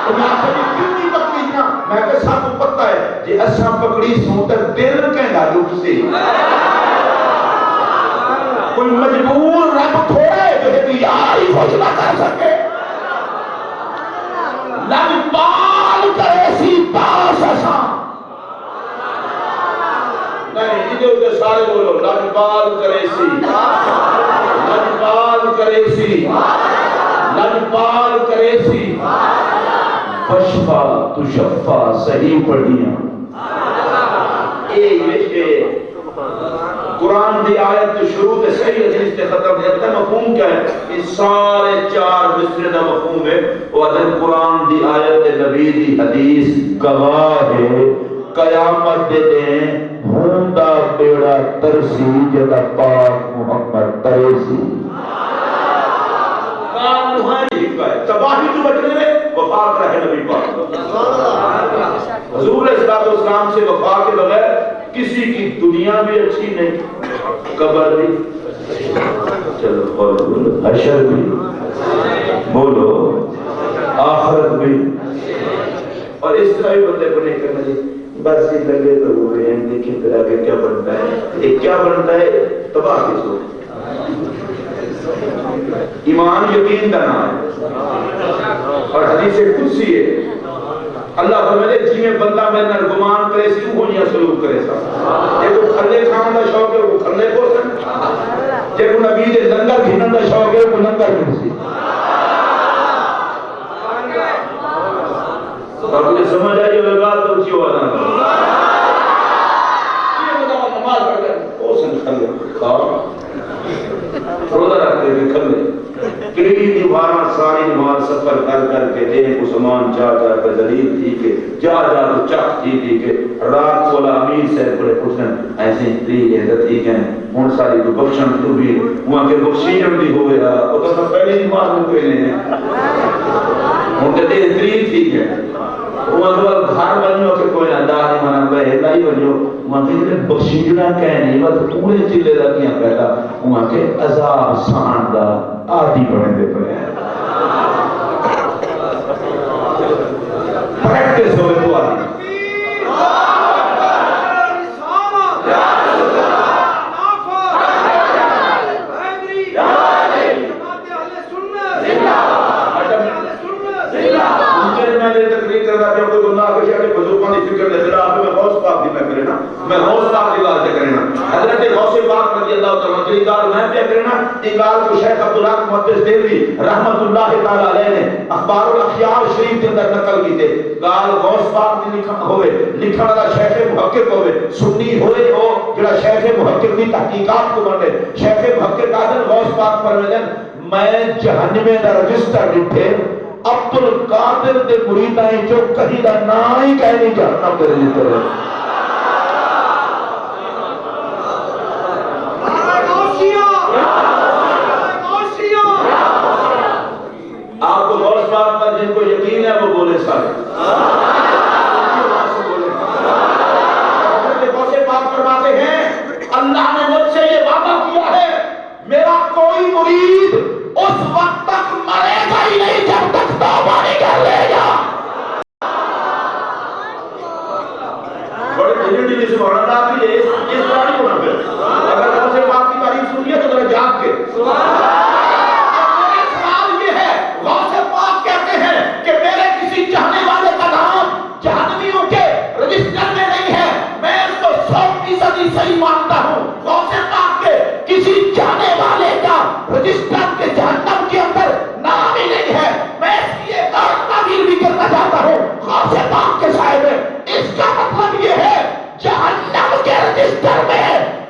میں آخری کیوں نہیں پکڑی نہ میں کہ سب کو پتہ ہے جے اساں پکڑی سوں تے دل کہندا دکھ سے کوئی مجبور رب تھوڑے جو ہے کہ یار ہی کچھ نہ کر سکے لگ پال کرے سی پاس اساں نہیں ادھر ادھر سارے بولو لگ پال کرے سی لگ پال کرے سی لگ پال کرے سی بشفا تشفا صحیح پڑھیاں قرآن دی آیت شروع تے صحیح حدیث تے ختم ہے تے مفہوم کیا ہے اس سارے چار مصرے دا مفہوم ہے وہ ادھر قرآن دی آیت تے نبی دی حدیث گواہ ہے قیامت دے دیں ہوندا بیڑا ترسی جدا پاک محمد تریسی کام نوحانی حکایت تباہی تو بچنے میں وفاق رہے نبی پاک حضور علیہ السلام سے وفا کے بغیر کسی کی دنیا بھی اچھی نہیں قبر بھی چلو بولو حشر بھی بولو آخرت بھی اور اس طرح بھی بندے کو نہیں کرنا چاہیے بس یہ لگے تو ہوئے ہیں دیکھیں پھر آگے کیا بنتا ہے ایک کیا بنتا ہے تباہ کی سوچ ایمان یقین کا نام ہے اور حدیث قدسی ہے اللہ فرمائے جی میں بندہ میں نرگمان کرے سی وہ نہیں سلوک کرے سا جے کو کھلے کھان دا شوق ہے وہ کھلے کو سن جے کو نبی دے لنگر گھنن دا شوق ہے وہ لنگر گھن سی اور مجھے سمجھ آئی جو بات تو اچھی ہوا نا یہ بتا نماز پڑھ کر وہ سن کھلے روزہ رکھتے ہوئے کھلے کئی دیواراں ساری نماز سفر کر کر کے دین کو سامان جا جا کر دلیل تھی کہ جا جا تو چک تھی کہ رات والا امیر صاحب بڑے پوچھن ایسے تری عزت ہی کہیں ہن ساری تو بخشن تو بھی وہاں کے بخشی جب بھی ہوئے وہ تو پہلے نماز میں کوئی نہیں ہے ہن تے تری تھی کہ وہاں تو گھر بنو کہ کوئی نہ دا نہیں مانا بے لائی بنو وہاں کے بخشیدہ کہنے وہ پورے چلے دا کیا پیدا وہاں کے عذاب سان دا آدھی بڑھیں دے پڑے ہیں پریکٹس ہوئے تو آدھی میں غوث پاک کی بات کرنا حضرت غوث پاک رضی اللہ تعالیٰ کی گال میں پہ کرنا یہ گال کو شیخ عبدالحق محدث دیوی رحمت اللہ تعالیٰ علیہ نے اخبار الاخیار شریف کے اندر نقل کی تھے گال غوث پاک کی لکھن والا شیخ محقق ہوئے سنی ہوئے ہو جڑا شیخ محقق کی تحقیقات کو بنے شیخ محقق آدم غوث پاک فرمائے میں جہنم دا رجسٹر لکھے عبد القادر دے مریدائیں جو کہیں دا نا ہی کہنی جہنم دے رجسٹر ہے آپ کو غوث پاک پر جن کو یقین ہے وہ بولے سارے غوث پاک فرماتے ہیں اللہ نے مجھ سے یہ وعدہ کیا ہے میرا کوئی مرید اس وقت تک مرے گا ہی نہیں جب تک توبہ نہیں کر لے گا بڑے دلی سے بڑھنا رہا ہے اس طرح نہیں ہونا پھر اگر غوث پاک کی تعریف سنیے تو ذرا جاگ کے چاہنے والے کا نام جہنمیوں کے رجسٹر میں نہیں ہے میں اس کو 100% صحیح مانتا ہوں غوث پاک کے کسی چاہنے والے کا رجسٹر کے جہنم کے اندر نام ہی نہیں ہے میں اس کی ایک اور تعبیر بھی کرنا چاہتا ہوں غوث پاک کے سائے میں اس کا مطلب یہ ہے جہنم کے رجسٹر میں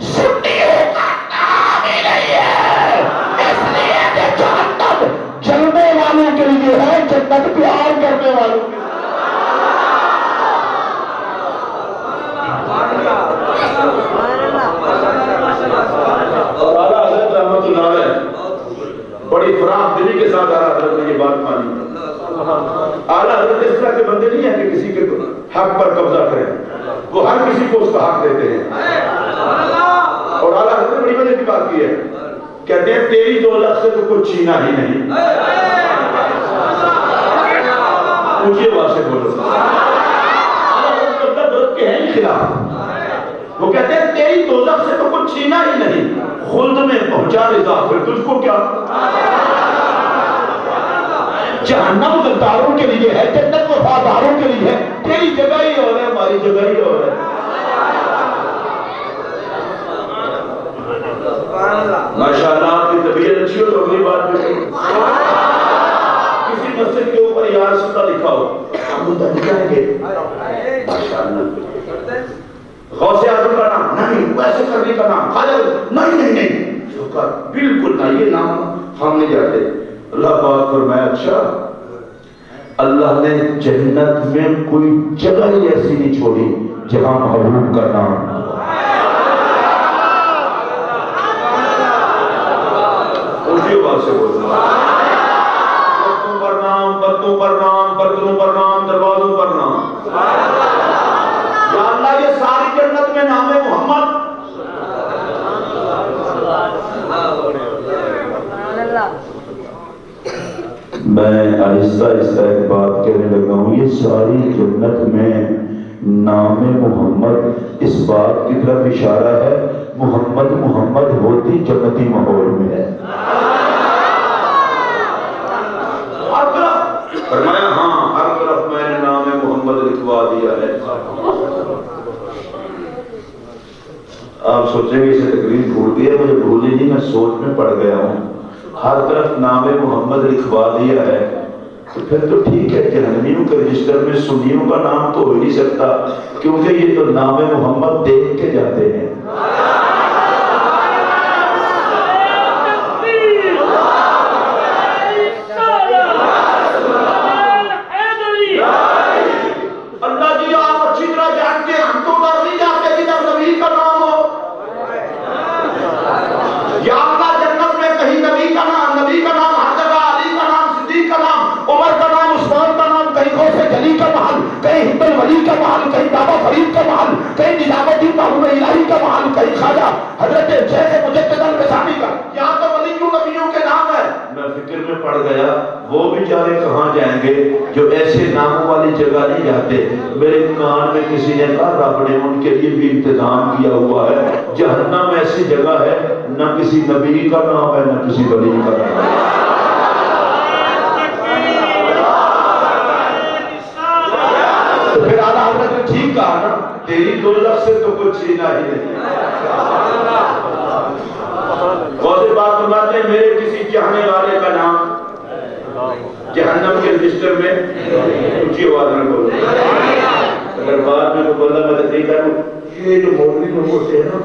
سنیوں کا نام ہی نہیں ہے اس لیے کہ جہنم جلنے کے لیے ہے، جنت پیار کرنے والوں کے لیے۔ اور اعلیٰ حضرت رحمت اللہ علیہ بڑی فراخ دلی کے ساتھ اعلیٰ حضرت نے یہ بات مانی۔ اعلیٰ حضرت اس طرح کے بندے نہیں ہیں کہ کسی کے حق پر قبضہ کریں، وہ ہر کسی کو اس کا حق دیتے ہیں۔ اور اعلیٰ حضرت نے بڑی وجہ کی بات کی ہے، کہتے ہیں تیری دولت سے تو کچھ چھینا ہی نہیں۔ اونچی آواز سے بولو۔ اعلیٰ حضرت قبضہ درست کے ہیں ہی خلاف، وہ کہتے ہیں تیری دولت سے تو کچھ چھینا ہی نہیں، خلد میں پہنچا رضا پھر تجھ کو کیا۔ جہنم غداروں کے لیے ہے، جنت وفاداروں کے لیے ہے، تیری جگہ ہی اور ہے، ہماری جگہ ہی اور ہے۔ ماشاءاللہ آپ کی طبیعت اچھی ہو تو اگلی بات بھی کسی مسجد کے اوپر یا رسول اللہ لکھا ہو ہم مدد کریں گے ماشاءاللہ۔ غوث اعظم کا نام نہیں، ویسے کرنے کا نام خالد نہیں بالکل نہیں، یہ نام ہم نہیں جاتے۔ اللہ پاک فرمایا اچھا اللہ نے جنت میں کوئی جگہ ہی ایسی نہیں چھوڑی جہاں محبوب کا نام نہ ہو۔ اونچی آواز سے بولنا، پتوں پر نام، پتوں پر نام، برتنوں پر نام، دروازوں پر نام۔ یا اللہ یہ ساری جنت میں نام ہے محمد۔ میں آہستہ آہستہ ایک بات کہنے لگا ہوں، یہ ساری جنت میں نام محمد اس بات کی طرف اشارہ ہے محمد محمد ہوتی جنتی ماحول میں ہے۔ ہر طرف فرمایا ہاں ہر طرف میں نے نام محمد لکھوا دیا ہے۔ آپ سوچیں گے اسے تقریر بھول گئی ہے، مجھے بھولی نہیں، میں سوچ میں پڑ گیا ہوں۔ ہر طرف نام محمد لکھوا دیا ہے تو پھر تو ٹھیک ہے، جہنمیوں کے رجسٹر میں سنیوں کا نام تو ہو ہی نہیں سکتا، کیونکہ یہ تو نام محمد دیکھ کے جاتے ہیں۔ اللہ جی آپ اچھی طرح جانتے ہیں ہم تو ادھر نہیں جاتے جدھر نبی کا نام ہو۔ یا اللہ جنت میں کہیں نبی کا نام ہر جگہ، علی کا نام، صدیق کا نام، عمر کا نام، عثمان کا نام، کہیں غوث جلی کا محل، کہیں ہند الولی کا محل، کہیں بابا فرید کا محل، کہیں نظام الدین معلوم الہی کا محل، کہیں خواجہ حضرت شیخ مجدد الرسانی کا، یہاں تو ولیوں نبیوں کے نام ہے۔ میں فکر میں پڑ گیا وہ بیچارے کہاں جائیں گے جو ایسے ناموں والی جگہ نہیں جاتے۔ میرے کان میں کسی نے کہا رب نے ان کے لیے بھی انتظام کیا ہوا ہے، جہنم ایسی جگہ ہے نہ کسی نبی کا نام ہے نہ کسی ولی کا نام ہے۔ تو پھر اعلیٰ حضرت نے ٹھیک کہا نا، تیری دولت سے تو کچھ چھینا ہی نہیں۔ غوث پاک فرماتے ہیں میرے کسی چاہنے والے کا نام جہنم کے رجسٹر میں اونچی آواز میں بولو۔ اگر بعد میں کوئی بندہ مدد نہیں کروں، یہ جو مولوی لوگ ہوتے ہیں نا،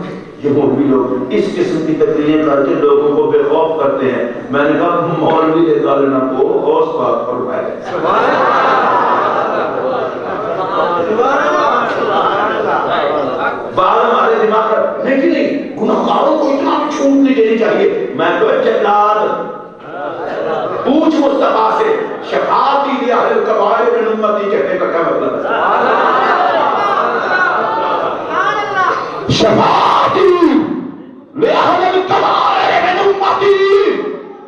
یہ مولوی لوگ اس قسم کی تقریریں کر کے لوگوں کو بے خوف کرتے ہیں۔ میں نے کہا مولوی نکالنا کو غوث پاک فرمائے۔ بعد ہمارے دماغ پر نہیں گناہگاروں کو اتنا بھی چھوٹ نہیں دینی چاہیے۔ میں تو جلاد پوچھ مصطفیٰ سے شفاعتی لأہل الکبائر من امتی کہنے کا کیا مطلب ہے؟ شفاعتی لأہل الکبائر من امتی،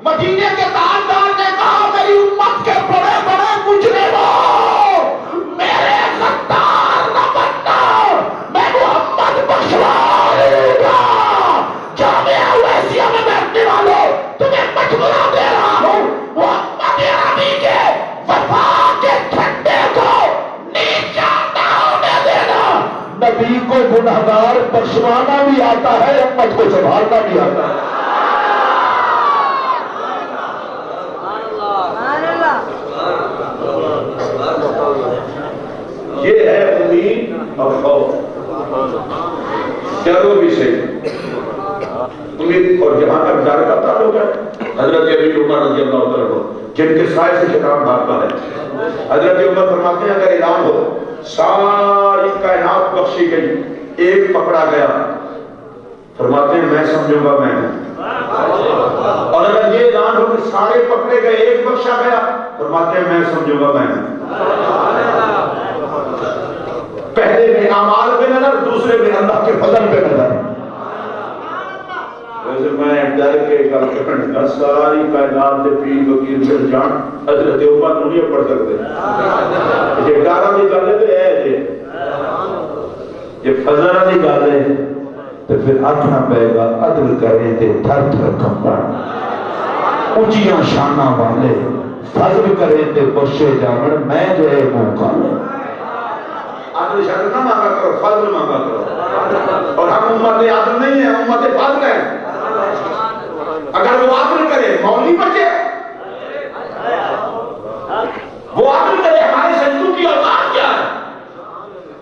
مدینے کے تاجدار نے کہا میری امت کے بڑے بڑے مجرموں میرے غدار نہ بننا، میں محمد بخشوا لوں گا۔ جامعہ اویسیہ میں بیٹھنے والوں تمہیں مشورہ دے رہا ہوں، محمد عربی کے وفا کے ٹھنڈے کو نیچا نہ ہونے دینا۔ نبی کو گنہگار بخشوانا بھی آتا ہے، امت کو سنبھالنا بھی آتا ہے۔ یہ ہے امید اور خوف، ڈرو بھی صحیح۔ امید اور جہاں تک ڈر کا تعلق ہے، حضرت ابی عمر رضی اللہ عنہ جن کے سائے سے شیطان بھاگتا ہے. حضرت عمر فرماتے ہیں اگر اعلان ہو ساری کائنات بخشی گئی ایک پکڑا گیا، فرماتے ہیں میں سمجھوں گا میں ہوں. اور اگر یہ اعلان ہو کہ سارے پکڑے گئے ایک بخشا گیا، فرماتے ہیں میں سمجھوں گا میں ہوں. پہلے میں اعمال پہ نظر، دوسرے میں اللہ کے فضل پہ نظر. ویسے میں ڈر کے گل کرنا ساری کائنات دے پیر وکیل مل جان حضرت عمر نوں نہیں پڑھ سکتے. یہ ڈراں دی گل ہے تے اے جے یہ فضل دی گل ہے تو پھر آکھنا پائے گا عدل کریں تے تھر تھر کمبن، اونچیاں شاناں والے فضل کریں تے بخشے جاون، میں جو ہے موقع لے. عدل شان نہ مانگا کرو، فضل مانگا کرو. اور ہم امت عدل نہیں ہیں، امت فضل ہیں. اگر وہ عدل کرے مولوی بچے، وہ عدل کرے ہمارے سجدوں کی اوقات کیا ہے.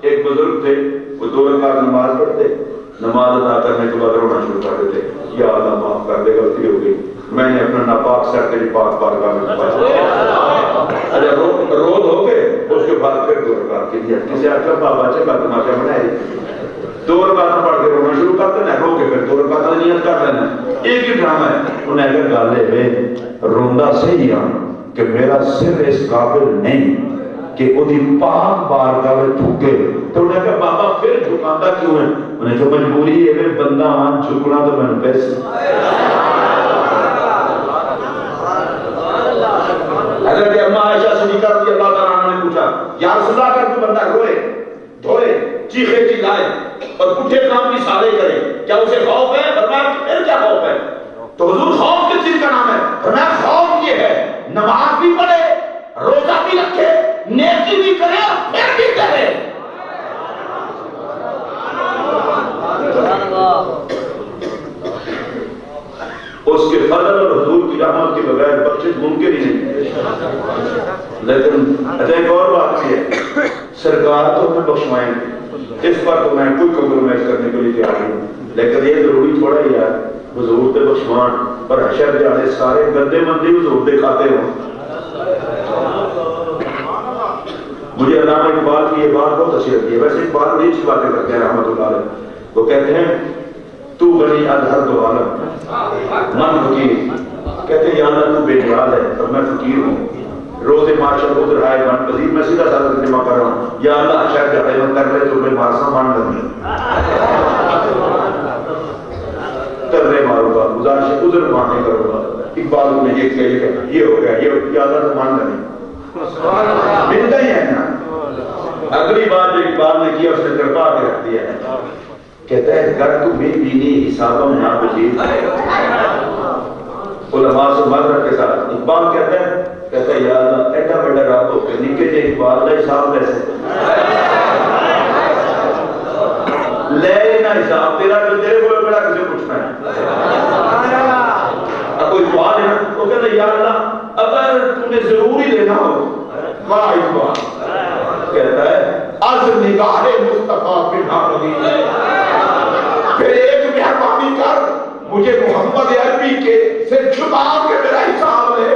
ایک بزرگ تھے، وہ 2 رکعت نماز پڑھتے، نماز ادا کرنے کے بعد رونا شروع کر دیتے، یا اللہ معاف کر دے غلطی ہو گئی، میں نے اپنا ناپاک سر تیری پاک بارگاہ میں پڑھا. ارے روز ہو گئے، اس کے بعد پھر 2 رکعت کے لیے کسی آخر بابا چنگا تماشا بنائے 2 رکعت پڑھ کے رونا شروع کر دینا، رو کے پھر 2 رکعت نیت کر لینا. ایک ہی ڈرامہ ہے. انہیں اگر گل ہے روندا صحیح ہاں کہ میرا سر اس قابل نہیں کہ وہی پاک بارگاہ میں جھکے، تو انہیں کہا بابا پھر جھکاتا کیوں ہے؟ انہیں جو مجبوری ہے میں بندہ ہاں جھکنا تو میں نے پیسے. حضرت اما عائشہ صدیقہ رضی اللہ تعالیٰ عنہ نے پوچھا یا رسول اللہ اگر کوئی بندہ روئے دھوئے چیخے چلائے اور پٹھے کام کی سارے کرے کیا اسے خوف ہے؟ فرمایا پھر کیا خوف ہے؟ تو حضور خوف کس چیز کا نام ہے؟ فرمایا خوف یہ ہے نماز بھی پڑھے، روزہ بھی رکھے، نیکی بھی کرے اور پھر بھی کرے. اس کے فضل اور حضور کی رحمت کے بغیر بخشش ممکن ہی نہیں. لیکن ایک اور بات یہ ہے سرکار تو ہمیں بخشوائیں گے، اس پر تو میں کوئی کمپرومائز کرنے کے لیے تیار نہیں، لیکن یہ ضروری تھوڑا ہی ہے حضور تے بخشوان پر حشر جانے سارے گندے مندے حضور دے کھاتے ہوں. مجھے علامہ اقبال کی یہ بات بہت اچھی لگتی ہے. ویسے اقبال بڑی اچھی باتیں کرتے ہیں رحمۃ اللہ علیہ. وہ کہتے ہیں تو غنی ادھر دو عالم من فقیر، کہتے ہیں یا اللہ تو بے نیاز ہے اور میں فقیر ہوں، روز معاشر ادھر آئے من پذیر. میں سیدھا سادہ ترجمہ کر رہا ہوں یا اللہ حشر جانے میں کر لے تو میں مارسا مان لگی ترے ماروں گا، گزارش ادھر مانے کروں گا. اقبال نے یہ ہو گیا یہ یا اللہ تو مان لگی ملتا ہی ہے نا. اگلی بات جو اقبال نے کیا اس نے ترپا کے رکھ دیا ہے. کہتا ہے گر تو بھی بینی حسابم نہ بجید. علماء سے معذرت کے ساتھ اقبال کہتا ہے یا اللہ ایڈا بڑا رات ہو کے نکے جے اقبال کا حساب کیسے لے نہ حساب تیرا جو تیرے کو بڑا کسے پوچھنا ہے. اب کوئی سوال ہے نا وہ کہتا ہے یا اللہ اگر تمہیں ضروری لینا ہو واہ اقبال کہتا ہے از نگاہ مصطفیٰ بنا مدین، پھر ایک مہربانی کر مجھے محمد عربی کے سے چھپا کے میرا حساب لے،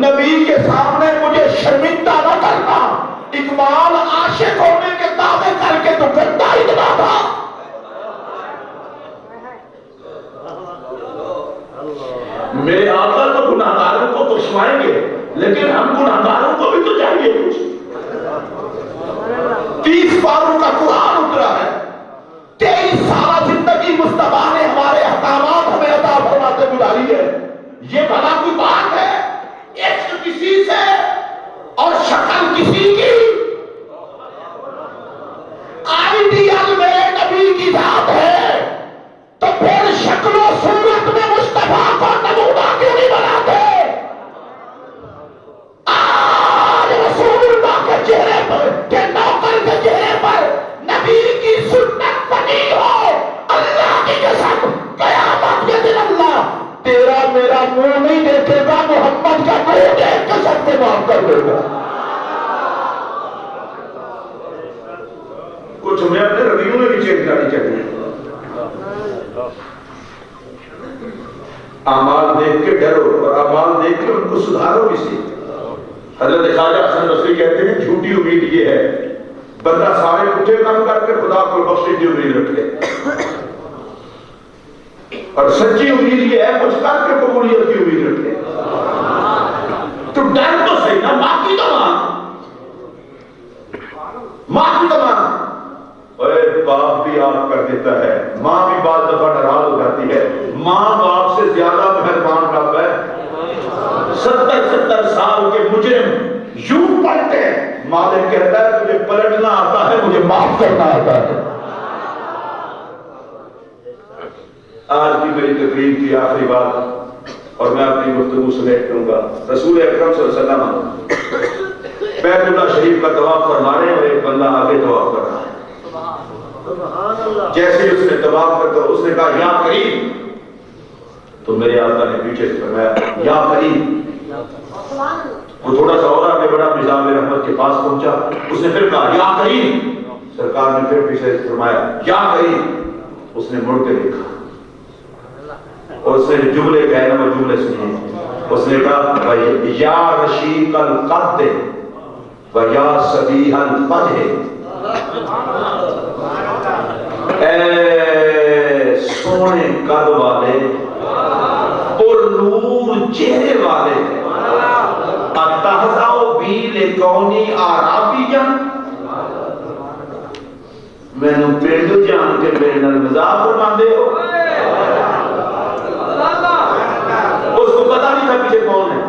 نبی کے سامنے مجھے شرمندہ نہ کرنا. اقبال عاشق ہونے کے دعوے کر کے تو گندا اتنا تھا. میرے آقا تو گناہگاروں کو بخشوائیں گے لیکن ہم گناہگاروں کو بھی تو چاہیے کچھ. 30 پاروں کا قرآن اترا ہے، 23 سالہ زندگی مصطفیٰ نے ہمارے احکامات ہمیں عطا فرماتے گزاری ہے. یہ بھلا کوئی بات ہے عشق کسی سے اور شکل کسی کی؟ آئیڈیل میرے نبی کی ذات ہے تو پھر شکل و صورت میں مصطفیٰ کو نمونہ کیوں نہیں بناتے؟ آج رسول اللہ کے چہرے پر کے نوکر کے چہرے پر نبی کی سنت بنی ہو، اللہ کی قسم قیامت کے دن اللہ تیرا میرا منہ نہیں دیکھے گا، محمد کا منہ دیکھ کے سب کو معاف کر دے گا. کچھ ہمیں اپنے رویوں میں بھی چینج کرنی چاہیے. اعمال دیکھ کے ڈرو اور اعمال دیکھ کے ان کو سدھارو بھی سی۔ حضرت خواجہ حسن بصری کہتے ہیں جھوٹی امید یہ ہے بندہ سارے پٹھے کام کر کے خدا کو بخشش کی امید رکھے، اور سچی امید یہ ہے کچھ کر کے قبولیت کی امید رکھے۔ تو ڈر تو صحیح نا، معافی تو مانگ، معافی تو مانگ۔ اے باپ بھی آپ کر دیتا ہے، ماں بھی بعض دفعہ ناراض ہو جاتی ہے، ماں باپ سے زیادہ مہربان رب ہے۔ 70 سال کے مجرم یوں پلٹے، مالک کہتا ہے تجھے پلٹنا آتا ہے، مجھے معاف کرنا آتا ہے۔ آج کی میری تقریر کی آخری بات، اور میں اپنی گفتگو سمیٹ لوں گا۔ رسول اکرم صلی اللہ علیہ وسلم بیت اللہ شریف کا طواف فرما رہے ہیں اور ایک بندہ آگے طواف کر رہا ہے۔ جیسے اس نے طواف کرتا اس نے کہا یا کریم، تو میرے آقا نے پیچھے سے فرمایا یا کریم۔ وہ تھوڑا سا اور آگے بڑھا، نظام رحمت کے پاس پہنچا، اس نے پھر کہا یا کریم، سرکار نے پھر پیچھے سے فرمایا یا کریم۔ اس نے مڑ کے دیکھا اور اس نے جملے کہے نا، وہ جملے سنیے۔ اس نے کہا یا رشیق القد و یا صبیح الفجر، اے سونے قد والے پر نور چہرے والے، اتحزاؤ بی لکونی آرابیا، میں نے پنڈ جان کے میرے نال مذاق فرما دے ہو۔ اس کو پتا نہیں تھا پیچھے کون ہے،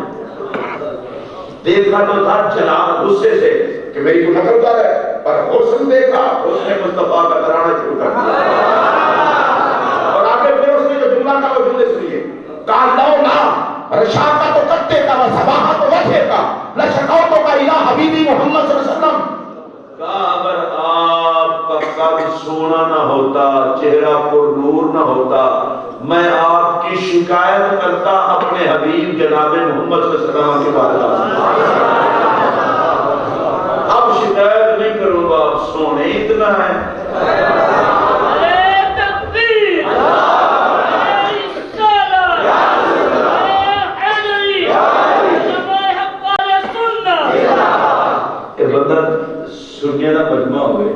دیکھا تو تھا جلال غصے سے کہ میری کو نقل کر ہے، پر حسن دیکھا اس نے مصطفیٰ کا ترانا شروع کر دیا۔ اور آگے پھر اس نے جو جملہ کا وہ جملے سنیے، کہا لو نا رشاقہ تو کتے کا و صباحہ تو وجہ کا لشکاؤتوں کا الہ حبیبی محمد صلی اللہ علیہ وسلم۔ کہا اگر آپ کا قد سونا نہ ہوتا، چہرہ پر نور نہ ہوتا، میں آپ کی شکایت کرتا اپنے حبیب جناب محمد صلی اللہ علیہ وسلم کے بارے میں۔ اب شکایت نہیں کروں گا، آپ سونے اتنا ہے۔ بندہ سنیا دا مجمع ہوئے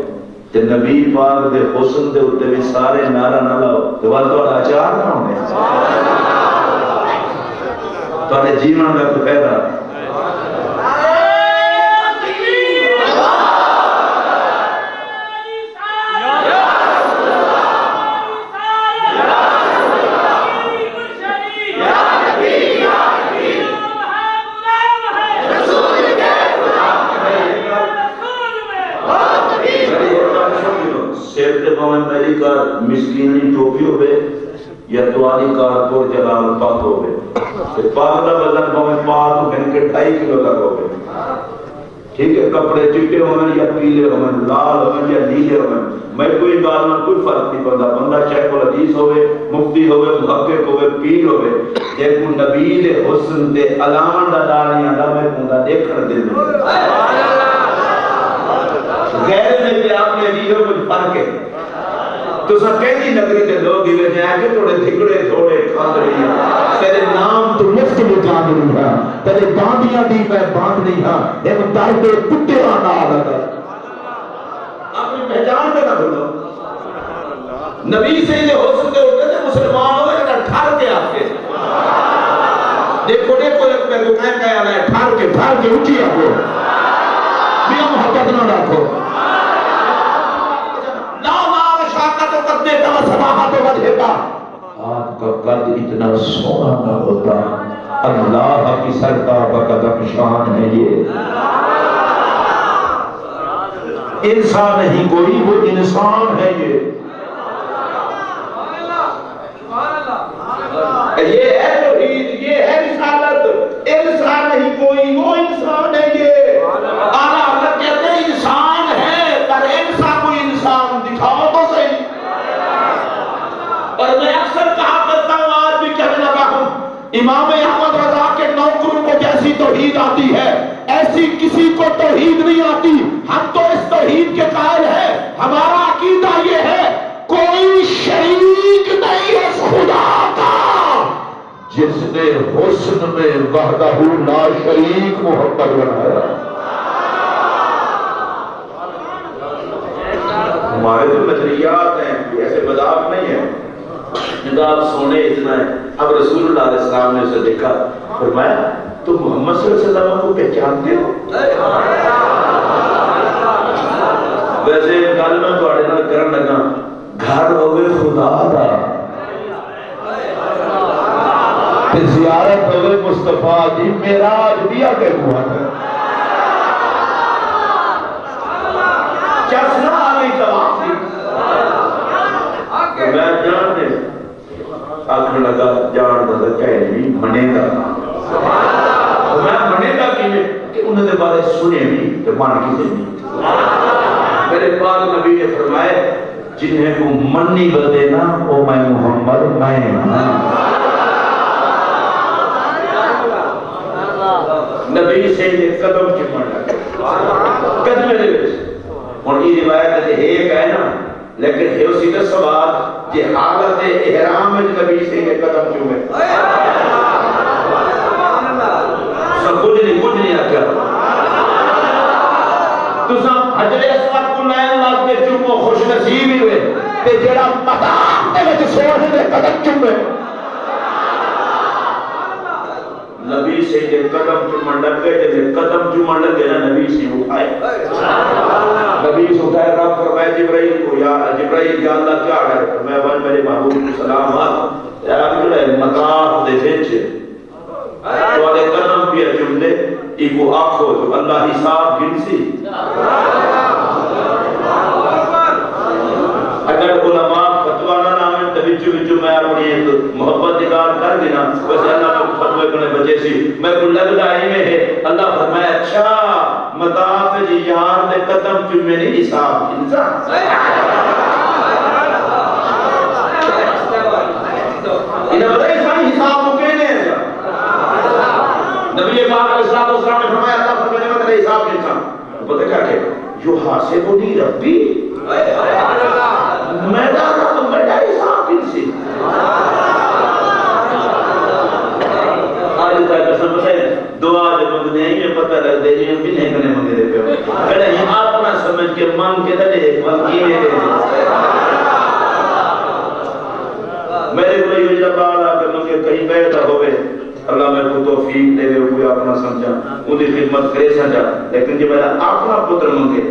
تے نبی پاک دے حسن دے اتے بھی سارے نعرہ نہ لاؤ تے وال توڑا اچار نہ ہونے، توڑے جیون کا تو فائدہ۔ مسکینی ٹوپی ہوئے یا توالی کارپور جلال پاک ہوئے، پاک دا وزن بہت پاک بن کے 2.5 کلو تک ہوئے، ٹھیک ہے، کپڑے چٹے ہوئے یا پیلے ہوئے، لال ہوئے یا نیلے ہوئے، میں کوئی گال میں کوئی فرق نہیں پڑتا، بندہ شیخ الحدیث ہوئے، مفتی ہوئے، محقق ہوئے، پیر ہوئے، جے کو نبی دے حسن دے علامن دا ڈالیں آدھا میں کھوندا دیکھن دل میں غیر میں بھی آپ نے علیہ کچھ فرق ہے۔ تو سب کہنی نگری دے لوگ ہی ویسے آئے کہ تھوڑے دھگڑے تھوڑے کھاندڑی ہیں، تیرے نام تو مفت بجان نہیں ہے، تیرے باندیاں دی میں باند نہیں ہے، ایک درد کتے آنا آلہ ہے۔ اپنی پہچان میں نہ بھولو، نبی سے یہ حسن دے ہوتے تھے مسلمان ہوئے کہ ٹھار کے آتے، دیکھو دیکھو ایک میں کو کہہ آنا ہے، ٹھار کے اٹھی آگو، میاں محبت نہ رکھو، آپ کا قد اتنا سونا نہ ہوتا، اللہ کی سرتاب قدم شان ہے یہ، انسان نہیں کوئی، وہ انسان ہے یہ ہے توحید، یہ ہے رسالت، انسان نہیں کوئی، وہ انسان ہے یہ۔ اعلیٰ حضرت کہتے ہیں انسان ہے پر انسان کوئی انسان دکھاؤ تو صحیح۔ اور میں اکثر کہا کرتا ہوں، آج بھی کہنے لگا ہوں، امام احمد رضا کے نوکروں کو جیسی توحید آتی ہے ایسی کسی کو توحید نہیں آتی۔ ہم تو اس توحید کے قائل ہیں، ہمارا عقیدہ یہ ہے کوئی شریک نہیں ہے خدا کا جس نے حسن میں وحدہ لا شریک محمد بنایا. ہمارے تو نظریات ہیں، ایسے مذاق نہیں ہے. نگاہ سونے اتنا ہے. اب رسول اللہ علیہ السلام نے اسے دیکھا، فرمایا تم محمد صلی اللہ علیہ وسلم کو پہچانتے ہو؟ ویسے گل میں تھوڑے نال کرن لگا، گھر ہوئے خدا دا تے زیارت ہوئے مصطفیٰ دی، معراج بھی آگے ہوا ہے. چسنا آگے جواب دی. میں جان دے آخر لگا جان دا کہہ بھی منے گا. میں منے گا کہ انہوں نے بارے سنے بھی تو مان کی دیں. میرے پاک نبی نے فرمائے جنہیں کو منی بدے نا او میں محمد میں نبی سے قدم چمڑ لگے قدمے دے وچ. ہن یہ روایت تے ایک ہے نا، لیکن ہے اسی کا سوال کہ حالت احرام میں نبی سے یہ قدم چومے. سب کچھ نہیں آکیا. تساں حجر اسود کو لائن لاگ کے چومو خوش نصیب ہی ہوئے تے جڑا مطاف دے وچ سونے دے قدم چومے. نبی سے یہ قدم چومن لگ گئے، جب قدم چومن لگ گئے نا نبی سے اٹھائے. نبی سے اٹھائے، رب فرمائے جبرائیل کو، یا جبرائیل یا اللہ کیا ہے؟ میں بن میرے محبوب کو سلام آت یا جڑے مطاف دے وچ تو دے قدم پہ چومدے ایکو آکھو تو اللہ حساب گنسی. اگر علماء فتوہ نہ نامن تو میں اپنی ایک محبت نگار کر دینا ویسے اللہ کو فتوہ کرنے بچے سی میں کو لگ رہا میں ہے. اللہ فرمایا اچھا مطاف جی یار دے قدم چومے نہیں حساب انسان. انہیں بتائی سانی حساب کو کہنے ہیں جا. نبی پاک علیہ السلام نے فرمایا اللہ فرمانے میں تیرے حساب انسان پتہ کیا کہ جو حاسبنی ربی میرا رب میرا حساب انسی. آج تک قسم بتائے دعا دے منگنے ہی میں پتہ لگ دے جی بھی نہیں کرنے منگے دے پہ کہنے ہی اپنا سمجھ کے مانگ کے دے منگی میں دے. میرے کوئی وجہ بالا کہ منگے کہیں بیٹھا ہوئے اللہ میں کو توفیق دے ہوئے کوئی اپنا سمجھا انہی خدمت کرے سمجھا. لیکن جب میرا اپنا پتر منگے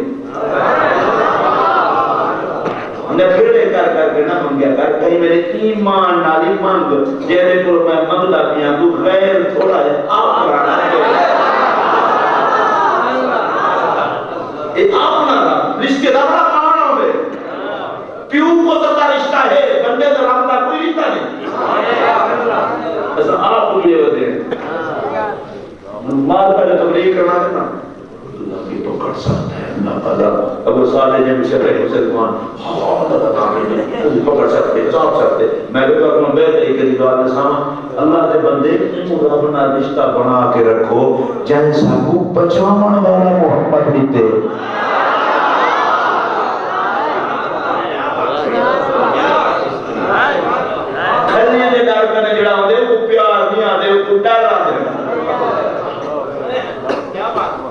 نفرے کر کے نہ منگیا کر کہیں میرے ایمان نالی مانگ جیسے کو میں منگلا پیا تو غیر تھوڑا ہے آپ رانا ایک اپنا رب رشتے دار آنا ہوئے پیو کو تو رشتہ ہے بندے تو رب کا کوئی رشتہ نہیں. ایسا آپ کو یہ ہوتے ہیں مال پہلے تبلیغ کرنا دینا اللہ کی تو کر سکتا ہے. ابو صالح جب شرح مسلمان پکڑ سکتے چاپ سکتے. میں بھی اپنا بے طریقے کی بات سامنا اللہ کے بندے اپنا رشتہ بنا کے رکھو جیسا کو بچاون والا محمد دیتے. کھلیے دے ڈر کرنے جڑا ہوندے وہ پیار نہیں آدے وہ ڈر آدے.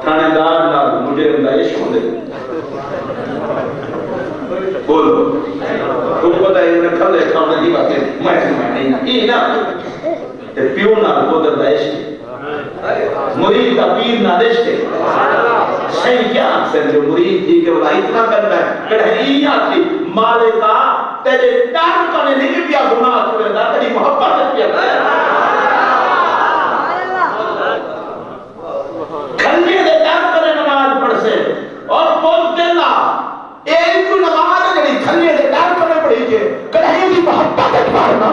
تھانے دار نال مجھے عشق ہوندے بولو تم پتہ ہے انہیں کھلے کھانے کی باتیں میں نہیں یہ نا پیو نال قدر دا عشق مرید کا پیر نال عشق صحیح کیا اکثر جو مرید تھی کہ وہ اتنا کرتا ہے کڑھئی آتی مالکہ تیرے ڈر کرنے نہیں پیا گناہ چھوڑے دا تیری محبت سے پیا کھلیے دے ڈر کرنے نماز پڑھ سے اور بول دینا ایک کو نماز جڑی کھلیے دے ڈر کرنے پڑھی کے کڑھئی دی محبت سے پڑھنا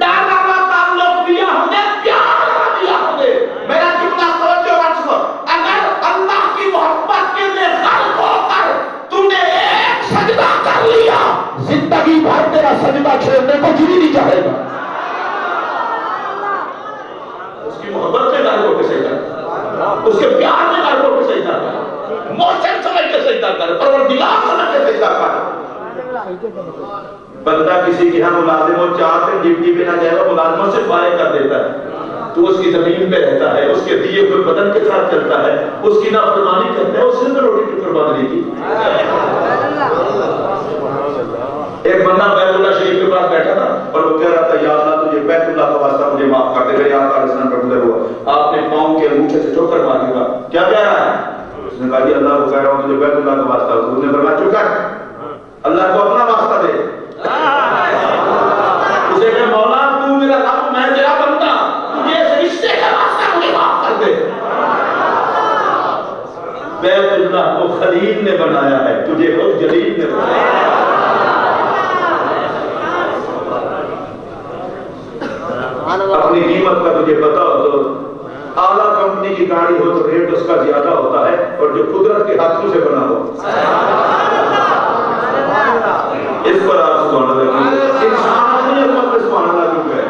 ڈر کا تعلق دیا ہوندے پیار دیا ہوندے. میرا جملہ توجہ رکھ سو اگر اللہ کی محبت کے لئے غرق ہو کر تم نے ایک سجدہ کر لیا زندگی بھر تیرا سجدہ چھوڑنے کو جی نہیں چاہے گا. اس کی محبت سے غرق ہو کے سجدہ اس کے پیار میں غرق ہو کے سجدہ کر محسن سمجھ کے سجدہ کر پروردگار سمجھ کے سجدہ کر بندہ کسی کے ہاں ملازم ہو 4 دن ڈیوٹی پہ نہ جائے گا ملازمت سے فارغ کر دیتا ہے تو اس کی زمین پہ رہتا ہے اس کے دیے ہوئے بدن کے ساتھ چلتا ہے اس کی نافرمانی کرتا ہے اس سے تو روٹی ٹکر باندھ لی تھی ایک بندہ بیت اللہ شریف کے پاس بیٹھا تھا اور وہ کہہ رہا تھا یا اللہ تجھے بیت اللہ کا واسطہ مجھے معاف کر دے میرے آقا علیہ السلام پر گزر ہوا آپ نے پاؤں کے انگوٹھے سے ٹھوکر مار دیا کیا کہہ رہا ہے اس نے کہا جی اللہ کو کہہ رہا ہوں تجھے بیت اللہ کا واسطہ حضور نے فرمایا چپ کر اللہ کو اپنا واسطہ دے اسے کہ مولا تو میرا رب میں تیرا بندہ تجھے اس رشتے کا واسطہ مجھے معاف کر دے بیت اللہ کو خلیل نے بنایا ہے تجھے خود جلیل نے بنایا ہے اپنی قیمت کا تجھے پتا ہو تو اعلیٰ کمپنی کی گاڑی ہو تو ریٹ اس کا زیادہ ہوتا ہے اور جو قدرت کے ہاتھوں سے بنا ہو اس پر آپ سبحان اللہ انسان اپنی عظمت میں سبحان اللہ کیوں کہے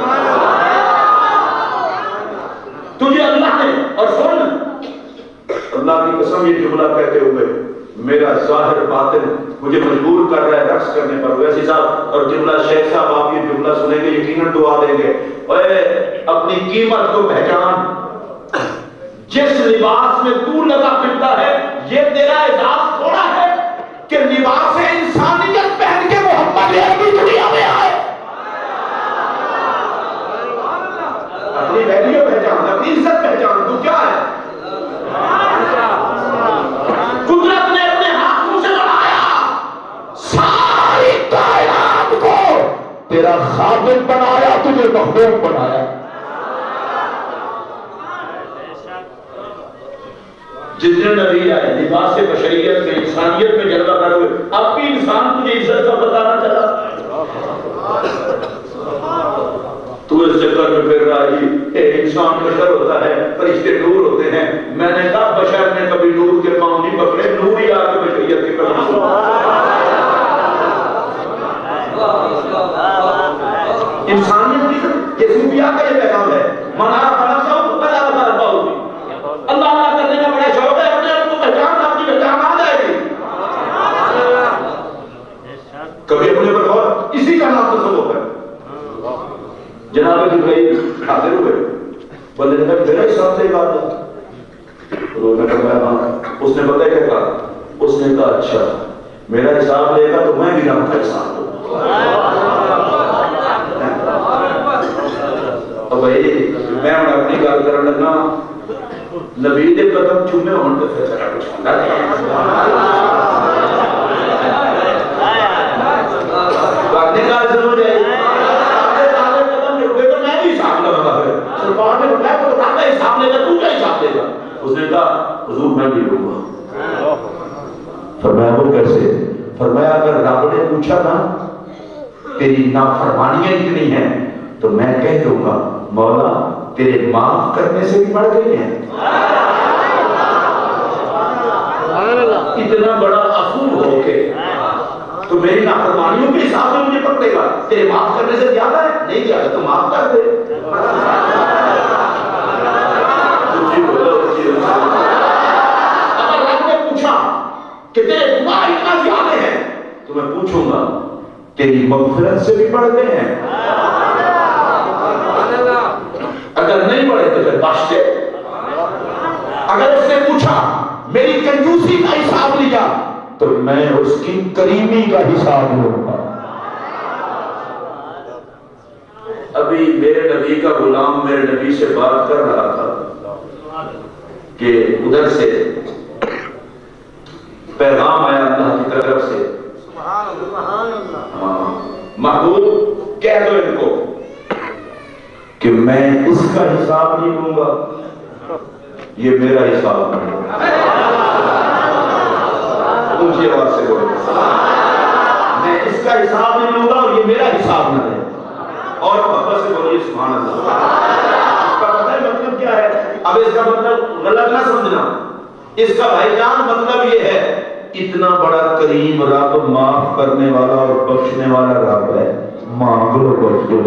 تجھے اللہ نے اور سن اللہ کی قسم یہ جملہ کہتے ہوئے میرا ظاہر باطن مجھے مجبور کر رہا ہے رقص کرنے پر ویسی صاحب اور جملہ شیخ صاحب آپ یہ جملہ سنیں گے یقیناً دعا دیں گے اے اپنی قیمت کو پہچان جس لباس میں تو لگا پھرتا ہے یہ تیرا اعزاز تھوڑا ہے کہ لباس انسانیت پہن کے محمد عربی دنیا میں آئے اپنی ویلیو پہچان اپنی عزت پہچان تو کیا ہے قدرت نے اپنے ہاتھوں سے بنایا ساری کائنات کو تیرا خادم بنایا تجھے مخلوق بنایا جتنے نبی آئے لباس بشریت میں انسانیت میں جلوہ کر ہوئے اب بھی انسان تجھے عزت کا پتہ نہ چلا تو اس چکر میں پھر رہا ہے انسان بشر ہوتا ہے فرشتے نور ہوتے ہیں میں نے کہا بشر نے کبھی نور کے پاؤں نہیں پکڑے نور ہی آ کے بشریت کے قدم سے انسانیت کی یہ صوفیاء کا یہ پیغام ہے منارا بنا ساؤ بلا بلا پاؤ اللہ اللہ کرنے کا بڑا شوق ہے اپنے آپ کو پہچان آپ کی پہچان آ جائے گی کبھی اپنے پر غور اسی کا نام تصوف ہے جناب جبرائیل حاضر ہوئے بندے نے کہا میرا حساب سے بات ہے انہوں نے کہا ہاں اس نے بتایا کیا کہا اس نے کہا اچھا میرا حساب لے گا تو میں بھی نام کا حساب دوں اور بھائی میں اپنی گل کرنے لگا نبی دے قدم چومے ہون تے پھر سارا کچھ ہوندا ہے باقی گل سنو جائے سارے قدم جھکے تو میں بھی حساب لگا پھر سرکار نے بتایا تو بتا کا حساب لے گا تو کیا حساب لے گا اس نے کہا حضور میں بھی لوں گا فرمایا وہ کیسے فرمایا اگر رب نے پوچھا نا تیری نافرمانیاں اتنی ہیں تو میں کہہ دوں گا مولا تیرے معاف کرنے سے بھی بڑھ گئی ہیں اتنا بڑا عفو ہو کے تو میری نافرمانیوں کے حساب میں مجھے پکڑے گا تیرے معاف کرنے سے زیادہ ہے نہیں زیادہ تو معاف کر دے اگر رب نے پوچھا کہ تیرے گناہ اتنا زیادہ ہیں تو میں پوچھوں گا تیری مغفرت سے بھی بڑھ گئے ہیں اگر نہیں بڑھے تو پھر بخش دے اگر اس نے پوچھا میری کنجوسی کا حساب لیا تو میں اس کی کریمی کا حساب لوں گا ابھی میرے نبی کا غلام میرے نبی سے بات کر رہا تھا کہ ادھر سے پیغام آیا اللہ کی طرف سے محبوب کہہ دو ان کو کہ میں اس کا حساب نہیں لوں گا یہ میرا حساب نہیں اونچی آواز سے بولو میں اس کا حساب نہیں لوں گا اور یہ میرا حساب نہ ہے اور محبت سے بولیے سبحان اللہ اس کا پتہ ہے مطلب کیا ہے اب اس کا مطلب غلط نہ سمجھنا اس کا بھائی جان مطلب یہ ہے اتنا بڑا کریم رب معاف کرنے والا اور بخشنے والا رب ہے مانگ لو بخش دو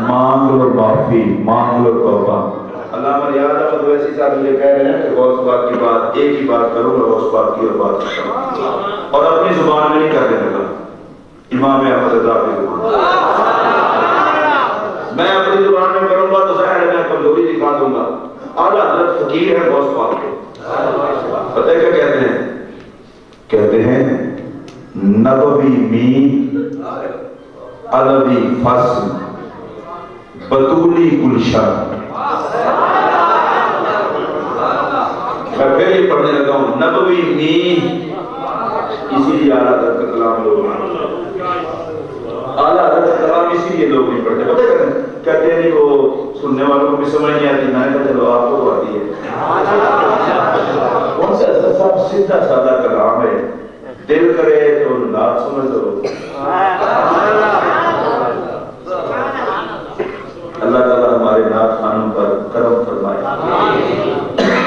مانگ لو معافی مانگ لو توبہ علامہ ریاض احمد اویسی صاحب مجھے کہہ رہے ہیں کہ غوث پاک کی بات ایک ہی بات کروں گا غوث پاک کی اور بات کروں اور اپنی زبان میں نہیں کرنے لگا، امام احمد رضا کی زبان، میں اپنی زبان میں کروں گا تو ظاہر ہے میں کمزوری دکھا دوں گا۔ اعلیٰ حضرت فقیر ہے غوث پاک کے، پتہ ہے کیا کہتے ہیں؟ کہتے ہیں نبوی می علوی فصل بطولی گلشن۔ میں پھر یہ پڑھنے لگا ہوں، نبوی می، اسی لیے اعلیٰ حضرت کا کلام لوگ اعلیٰ حضرت کا کلام اسی لیے لوگ نہیں پڑھتے، پتہ ہے کہتے ہیں وہ سننے والوں کو بھی سمجھ نہیں آتی، میں نے کہا چلو آپ کو تو آتی ہے۔ کون سا حضرت صاحب سیدھا سادہ کلام ہے، دل کرے تو نعت سمجھ لو۔ اللہ تعالیٰ ہمارے نعت خوانوں پر کرم فرمائے۔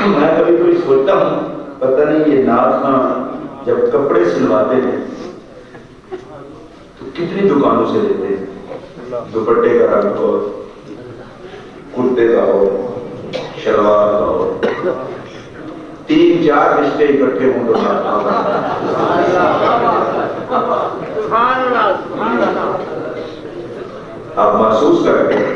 میں کبھی کوئی سوچتا ہوں پتہ نہیں یہ نعت خواں جب کپڑے سلواتے ہیں تو کتنی دکانوں سے لیتے ہیں، دوپٹے کا رنگ ہو، کرتے کا ہو، شلوار کا ہو، 3-4 رشتے اکٹھے ہوں تو آپ محسوس کرتے ہیں،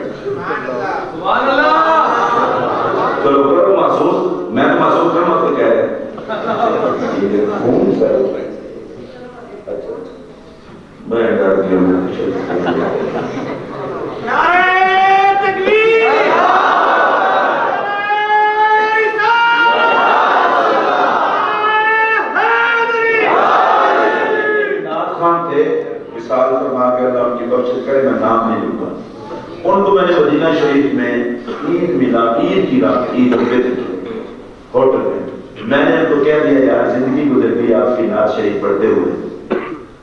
چلو کرو محسوس، میں تو محسوس کروں آپ کو کہہ رہے ہیں میں ڈر گیا خان تھے، مثال فرما کے اللہ ان کی بخشش کرے، میں نام نہیں لوں گا، ان کو میں نے مدینہ شریف میں عید ملا، عید کی رات، عید الفطر کی ہوٹل میں نے ان کو کہہ دیا یار زندگی گزر گئی آپ کی نعت شریف پڑھتے ہوئے،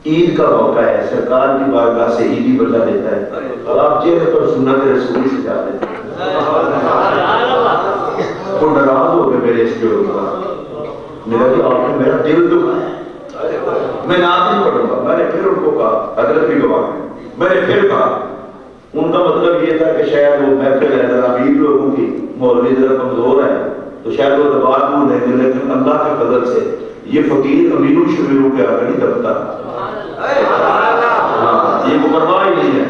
عید کا موقع ہے، سرکار کی بارگاہ سے عیدی بجا دیتا ہے، اور آپ چہرے پر سنت رسولی سے جا دیتے ہیں۔ وہ ناراض ہو گئے میرے اس کے اوپر، میرا کہ آپ نے میرا دل دکھایا، میں نعت نہیں پڑھوں گا۔ میں نے پھر ان کو کہا، حضرت بھی گواہ ہے، میں نے پھر کہا، ان کا مطلب یہ تھا کہ شاید وہ محفل ہے ذرا امیر لوگوں کی، مولوی ذرا کمزور ہے تو شاید وہ دبا دور ہے، لیکن اللہ کے فضل سے یہ فقیر امیروں شمیروں کے آگے نہیں دبتا، یہ کو پرواہ ہی نہیں ہے۔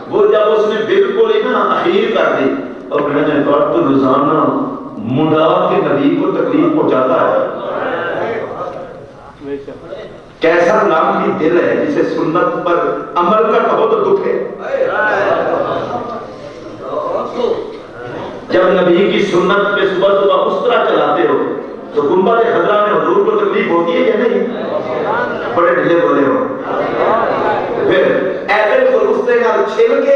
وہ جب اس نے بالکل ہی نا اخیر کر دی، اور میں نے کہا تو روزانہ منڈا کے نبی کو تکلیف پہنچاتا ہے، کیسا نام کی دل ہے جسے سنت پر عمل کا کہو تو دکھ ہے۔ جب نبی کی سنت پہ صبح صبح اس طرح چلاتے ہو تو گنبد خضرا میں حضور کو تکلیف ہوتی ہے یا نہیں؟ بڑے ڈھلے بولے ہو، پھر ایپل کو رستے کا چھیل کے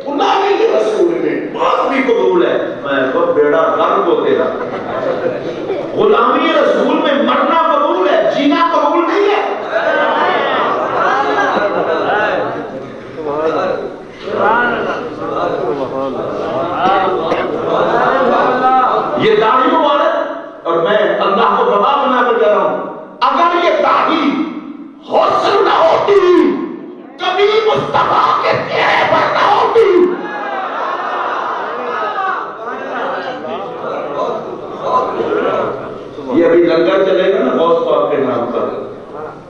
غلامی کے رسول میں بات بھی قبول ہے، میں تو بیڑا غرق ہو تیرا، غلامی رسول میں مرنا قبول ہے، جینا قبول نہیں ہے۔ یہ داڑھی مبارک، اور میں اللہ کو گواہ بنا کر کہہ رہا ہوں، اگر یہ داڑھی حسن نہ ہوتی، کبھی مصطفیٰ کے چہرے پر نہ ہوتی۔ یہ ابھی لنگر چلے گا نا غوث پاک کے نام پر،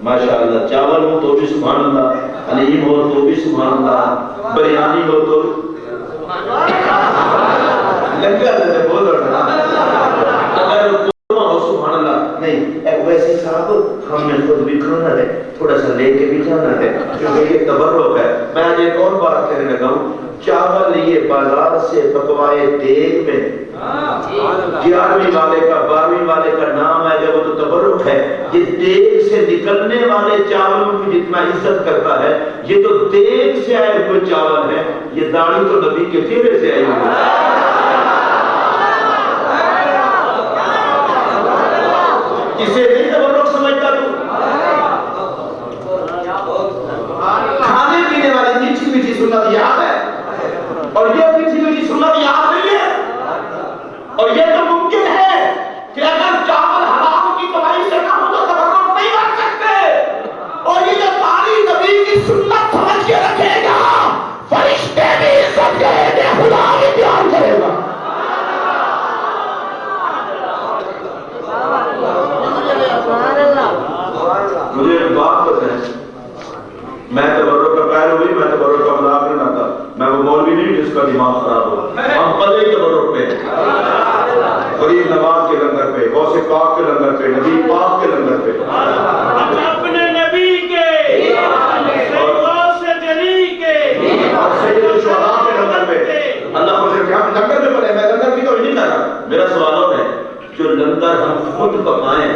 ماشاءاللہ، چاول ہو تو بھی سبحان اللہ، حلیم ہو تو بھی سبحان اللہ، بریانی ہو تو لنگر سے بول رہا ہے، اگر قورمہ ہو سبحان اللہ، نہیں ایک ویسے صاحب ہم نے خود بھی کھانا ہے، تھوڑا سا لے کے بھی جانا ہے، کیونکہ یہ تبرک ہے۔ میں آج ایک اور بات کہنے لگا ہوں، چاول یہ بازار سے پکوائے دیگ میں 11ویں والے کا 12ویں والے کا نام ہے، جب وہ تو تبرک ہے، یہ دیگ سے نکلنے والے چاولوں کی جتنا عزت کرتا ہے، یہ تو دیگ سے آئے ہوئے چاول ہے، یہ داڑھی تو نبی کے چہرے سے آئی ہوئی ہے۔ اسے نہیں تبرک سمجھتا تو کھانے پینے والی میٹھی میٹھی سنت یاد ہے، اور یہ میٹھی میٹھی سنت یاد نہیں ہے، اور یہ تو ممکن ہے کہ اگر چاول حرام کی کمائی سے نہ ہو تو تبرک نہیں بن سکتے، اور یہ جو داڑھی نبی کی سنت سمجھ کے رکھے گا، فرشتے بھی عزت کریں گے، خدا بھی پیار کرے گا۔ مجھے ہم پلے کے بروک پہ، غریب نواز کے لنگر پہ، غوث پاک کے لنگر پہ، نبی پاک کے لنگر پہ، ہم اپنے نبی کے غوث جلی کے اور سید الشہداء کے لنگر پہ اللہ کو صرف ہم لنگر میں پڑے، میں لنگر کی تو نہیں کر رہا، میرا سوال اور ہے جو لنگر ہم خود پکائیں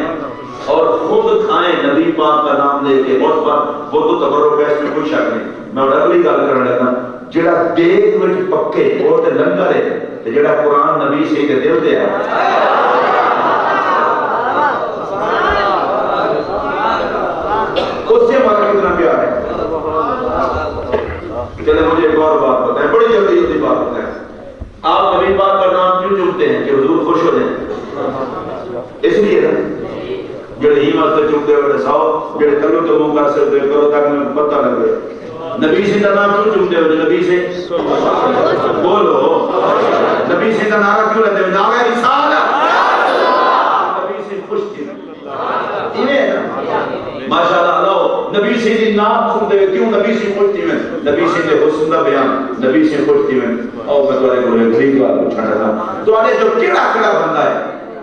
اور خود کھائیں نبی پاک کا نام لے کے، اس پر وہ تو تبرک ہے، اس میں کوئی شک نہیں۔ میں اور اگلی گل کرنے لگا، جڑا دیگ وچ پکے وہ تے لنگر ہے، تے جڑا قرآن نبی سے دے دل تے ہے، اس سے ہمارا کتنا پیار ہے۔ چلے مجھے ایک اور بات بتائیں، بڑی جلدی جلدی بات بتائیں، آپ نبی پاک کا نام کیوں چنتے ہیں کہ حضور خوش ہو جائیں؟ اس لیے نا جڑے ہی واسطے چنتے ہوئے ساؤ جڑے تلو تو منہ کر سکتے کرو تاکہ میں پتہ لگے نبی سے کا نام کیوں چنتے ہوئے؟ نبی سے بولو، نبی سے کا نعرہ کیوں لیتے ہوئے؟ نعرہ رسالت، نبی سے خوش تھی ماشاءاللہ اللہ، نبی سے دی نام سنتے ہوئے کیوں؟ نبی سے خوش تھی میں، نبی سے دے حسن دا بیان، نبی سے خوش تھی میں۔ اور میں تمہارے کو ایک بات پوچھنا تھا، تمہارے جو کیڑا بندہ ہے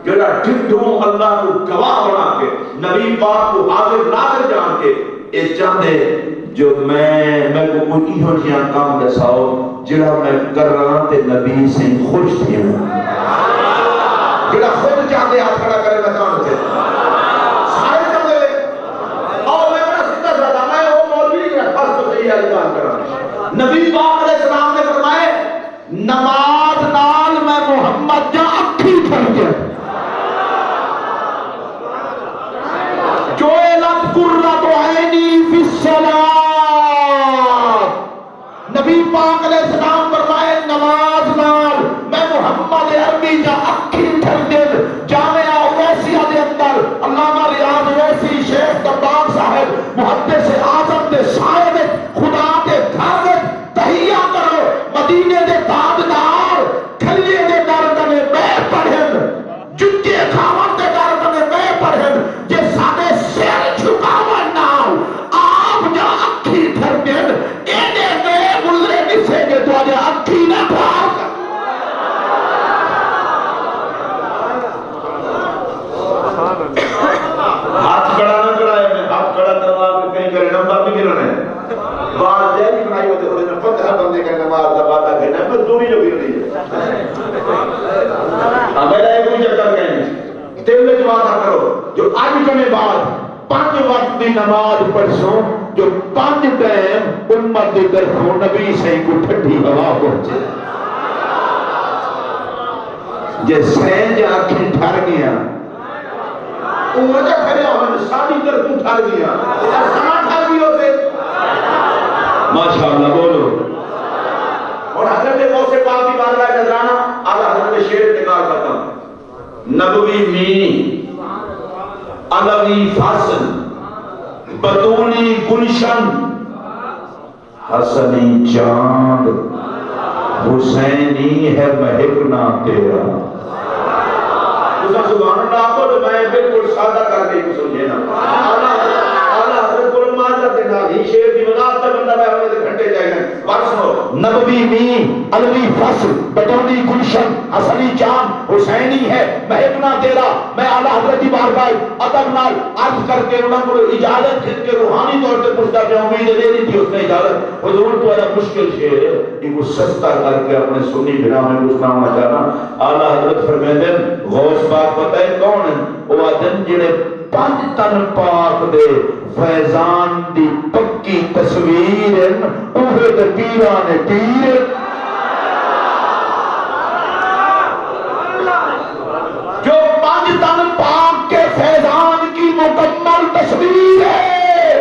جڑا ڈھڈوں اللہ کو گواہ بنا کے نبی پاک کو حاضر ناظر جان کے اے چاہتے جو میں کو کوئی ایہو جہاں کام دساؤ جڑا میں کر رہا تے نبی سے خوش تھی ہوں، جڑا خود چاہتے ہاتھ کھڑا کرے میں کام سے سارے چاہتے ہوئے اور میں بڑا سیدھا سادا میں وہ مولوی نہیں رکھا تو صحیح ہے کام کرا۔ نبی پاک علیہ السلام نے فرمائے نماز نال میں محمد جا اکھی پھر گیا جوئلت قرۃ عینی فی الصلاۃ، نبی پاک علیہ السلام فرمائے نماز نال میں محمد عربی جا اکھی ٹھر دل جامعہ اویسیہ دے اندر علامہ ریاض اویسی شیخ دباغ صاحب محدث اعظم دے سائے میں خدا دے گھر میں تحیہ کرو، مدینے دے تاجدار کھلیے دے درد میں میں پڑھن، جتے کھاون دے درد میں میں پڑھن، جے ساڈے سر جھکاون نال آپ جا اکھی ٹھر دل اینے میں گزرے نسے گے تو آجے اکھی نہ پھار کر۔ ہاتھ کھڑا نہ کرائے، میں ہاتھ کھڑا کروا کے کہیں کرے نمبر بھی گرنے بار دے بھی بنائی ہوتے ہوئے میں 15 بندے کا نماز دباتا کہنا ہے مزدوری جو گر رہی ہے۔ ہمیرا ایک بھی چکر کہیں تیل میں جوازہ کرو جو آج کنے بعد 5 وقت دی نماز پڑھسوں جو 5 ٹائم امت دی طرفوں نبی سے کو ٹھنڈی ہوا پہنچے، جے سینج آنکھیں ٹھر گیا وہ وجہ پھرے ہمیں ساری طرفوں ٹھر گیا سما ٹھر گیا سے ماشاءاللہ بولو۔ اور حضرت غوث پاک کی بارگاہ نذرانہ اعلیٰ حضرت شیر انتقال ختم، نبوی می علوی فصل بطولی گلشن حسنی چاند حسینی ہے مہکنا تیرا۔ سبحان اللہ کو تو میں بالکل سادہ کر کے سمجھے نا اعلیٰ حضرت کو معذرت دینا ہی شیر دی وضاحت سے بندہ میں ہمیں گھنٹے جائیں گے۔ بات سنو، نبوی می علوی فصل بطولی گلشن حسنی چاند حسینی ہے مہکنا تیرا۔ میں اعلیٰ حضرت کی بارگاہ ادب نال عرض کر کے انہوں کو اجازت جن کے روحانی طور پہ پوچھتا کہ امید دے دی تھی اس نے اجازت حضور تو ایسا مشکل شیر ہے کہ وہ سستا کر کے اپنے سنی بنا میں کچھ نہ ہونا چاہنا۔ اعلیٰ حضرت فرمیدن غوث پاک پتہ ہے کون ہیں؟ وہ آدم جنہیں 5 تن پاک دے فیضان دی پکی تصویر اوہے دے پیران پیر جو 5 تن پاک کے فیضان کی مکمل تصویر ہے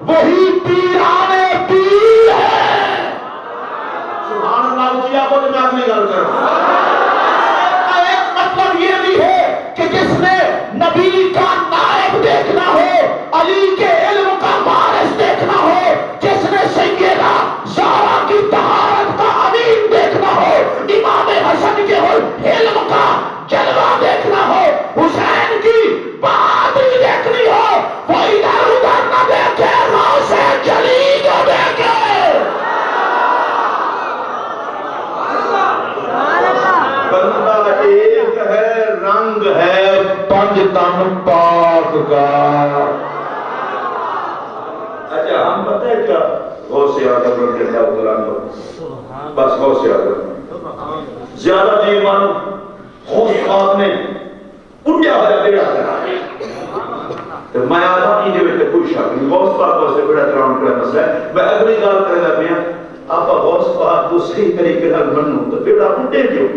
وہی پیران پیر ہے۔ سبحان اللہ اچھی آپ کو میں اپنی گل کر رہا ہوں۔ ایک مطلب یہ بھی ہے کہ جس نے نبی کا نائب دیکھنا ہو، علی کے علم کا وارث دیکھنا ہو، جس نے سیدہ زہرا کی طہارت کا بندہ ایک ہے، رنگ ہے پنج تن پاک کا۔ اچھا ہم پتہ ہے کیا غوث اعظم رضی اللہ تعالیٰ عنہ، بس غوث اعظم زیادہ دیر مانو غوث پاک نے اٹھیا ہوا بیڑا کرا تو میں آدھا کی جو کوئی شک نہیں، غوث پاک کو سے بیڑا کراؤن کرا مسئلہ ہے۔ میں اگلی گال کرنا پیا آپ غوث پاک کو صحیح طریقے نال منو تو بیڑا اٹھے کیوں؟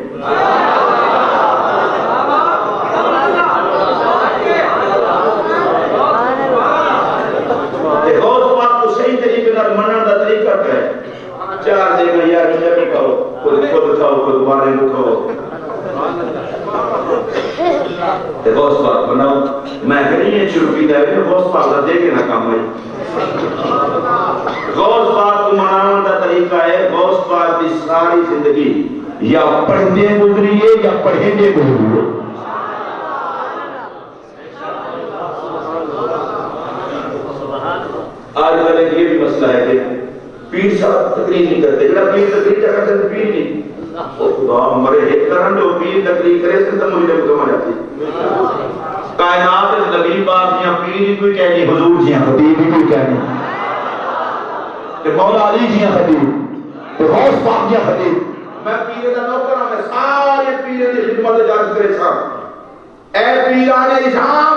غوث پاک کو صحیح طریقے نال منن دا طریقہ کیا ہے؟ چار جگہ یار مجھے بھی کہو، خود کھاؤ، خود مارے کو کھاؤ۔ غوث پاک بناؤ، میں کہیں شروع کی دے غوث پاک دا دے کے نہ کام ہوئی۔ غوث پاک کو مناؤں دا طریقہ ہے غوث پاک دی ساری زندگی یا پڑھتے گزریے یا پڑھیں گزریے۔ آج کل یہ بھی مسئلہ ہے کہ پیر صاحب تقریر نہیں کرتے، جڑا پیر تقریر کرتے ہیں پیر نہیں، خدا مرے ایک کرن جو پیر تقریر کرے اس تو مجھے سمجھ آتی۔ کائنات نبی پاک جیاں پیر ہی کوئی کہنی، حضور جیاں خطیب ہی کوئی کہنی، کہ مولا علی جیاں خطیب، کہ غوث پاک جیاں خطیب۔ میں پیر دا نوکر ہوں، میں سارے پیر دی خدمت جان کرے سا۔ اے پیران نظام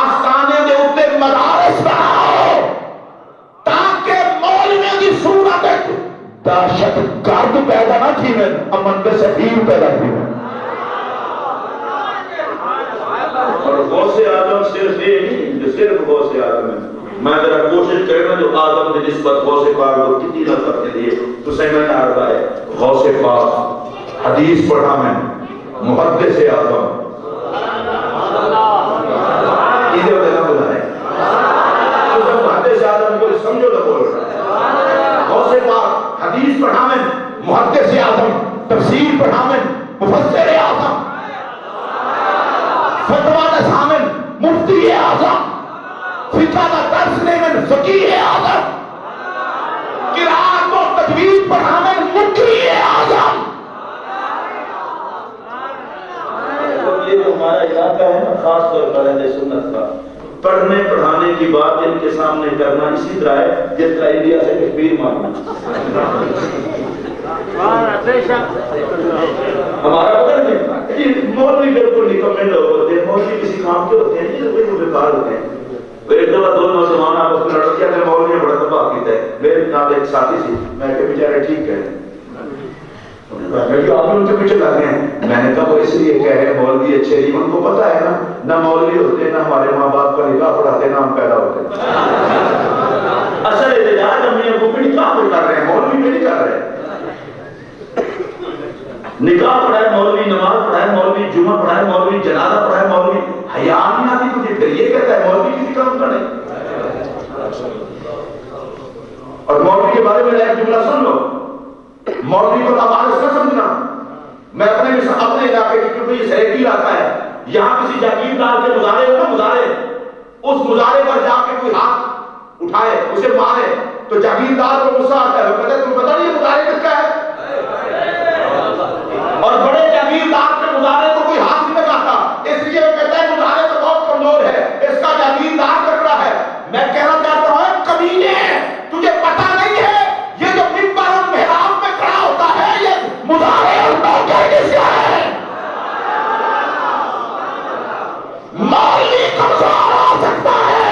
آستانے دے اوپر مدارس بناؤ تاکہ مولویوں کی صورت دہشت گرد پیدا نہ تھی میں امن دے سفیر پیدا تھی میں۔ اور غوث اعظم صرف یہ نہیں جو صرف غوث اعظم ہے، میں ذرا کوشش کرنا جو آدم کی نسبت غوث پاک کو کتنی نفرت کے لیے تو سمجھ آ رہا ہے۔ غوث پاک حدیث پڑھا میں محدث اعظم ادھر ادھر نہ بلائے تو محدث اعظم کو سمجھو تو بول رہا۔ غوث پاک حدیث پڑھا میں محدث اعظم، تفسیر پڑھا میں مفسر اعظم، فتویٰ نظامن مفتی اعظم، فقہ کا درس لے میں فقیہ اعظم، قرآن و تجوید پڑھا میں مقری اعظم۔ یہ جو ہمارا علاقہ ہے نا خاص طور پر اہل سنت کا پڑھنے پڑھانے کی بات ان کے سامنے کرنا اسی طرح ہے جس طرح انڈیا سے کشمیر ماننا۔ ہمارا پتہ نہیں مولوی بالکل نکمے لوگ ہوتے ہیں، مولوی کسی کام کے ہوتے ہیں، یہ وہی بیکار ہوتے ہیں۔ ایک دفعہ دو نوجوان آپس میں لڑ گیا کہ مولوی نے بڑا تباہ کیتا ہے۔ میرے نام ایک ساتھی تھی، میں کہ بیچارے ٹھیک ہے، آپ ان کے پیچھے لگ گئے ہیں۔ میں نے کہا وہ اس لیے کہہ رہے مولوی اچھے نہیں، ان کو پتا ہے نا نہ مولوی ہوتے نہ ہمارے ماں باپ کا نکاح پڑھاتے نہ ہم پیدا ہوتے۔ اصل احتجاج ہم نے وہ نکاح پہ کر رہے ہیں، مولوی پہ نہیں کر رہے ہیں۔ نکاح پڑھائے مولوی، نماز پڑھائے مولوی، جمعہ پڑھائے مولوی، جنازہ پڑھائے مولوی، حیا نہیں آتی تجھے، پھر یہ کہتا ہے مولوی کسی کام کا نہیں۔ اور مولوی کے بارے میں ایک جملہ سن لو، مولوی کو لوارث نہ سمجھنا۔ میں اپنے علاقے کی کیونکہ یہ سریکی علاقہ ہے، یہاں کسی جاگیردار کے مظاہرے ہو نا مظاہرے، اس مظاہرے پر جا کے کوئی ہاتھ اٹھائے اسے مارے تو جاگیردار کو غصہ آتا ہے، وہ کہتا ہے تمہیں پتہ نہیں یہ مظاہرے کس کا ہے؟ اور بڑے جاگیردار کے مظاہرے کو کوئی ہاتھ نہیں لگاتا، اس لیے وہ کہتا ہے مظاہرے تو بہت کمزور ہے، اس کا جاگیردار تکڑا ہے۔ میں کہنا چاہتا ہوں کمینے تجھے پتہ نہیں ہے یہ جو منبر اور محراب میں کھڑا ہوتا ہے یہ مظاہرے اور موقع کس کا ہے؟ مولوی کمزور ہو سکتا ہے،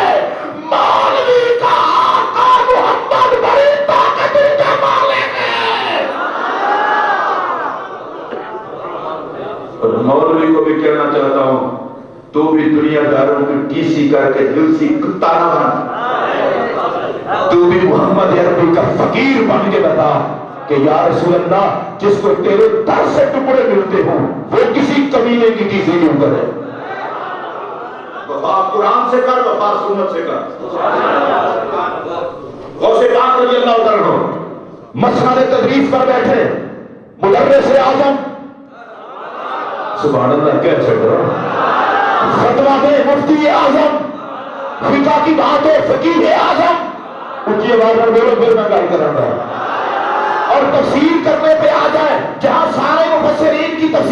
مولوی کا آقا محمد بڑی طاقت کے مالک ہے۔ اور مولوی کو بھی کہنا چاہتا ہوں تو بھی دنیا داروں کی ٹیسی کر کے دل سی کتا نہ بن، تو بھی محمد عربی کا فقیر بن کے بتا کہ یا رسول اللہ جس کو تیرے در سے ٹکڑے ملتے ہوں وہ کسی کمینے کی ٹیسی کیوں کرے؟ وفا قرآن سے کر، وفا سنت سے کر۔ غوث پاک رضی اللہ عنہ مسند تدریس پر بیٹھے، مدرس اعظم سبحان اللہ کیسے کرو، فتویٰ دے مفتی اعظم، فقہ کی بات ہے فقیہ اعظم، اونچی آواز میں بولو پھر میں گل کراں گا، اور تفسیر کرنے پہ آ جائے جہاں سارے مفسرین کی تفسیر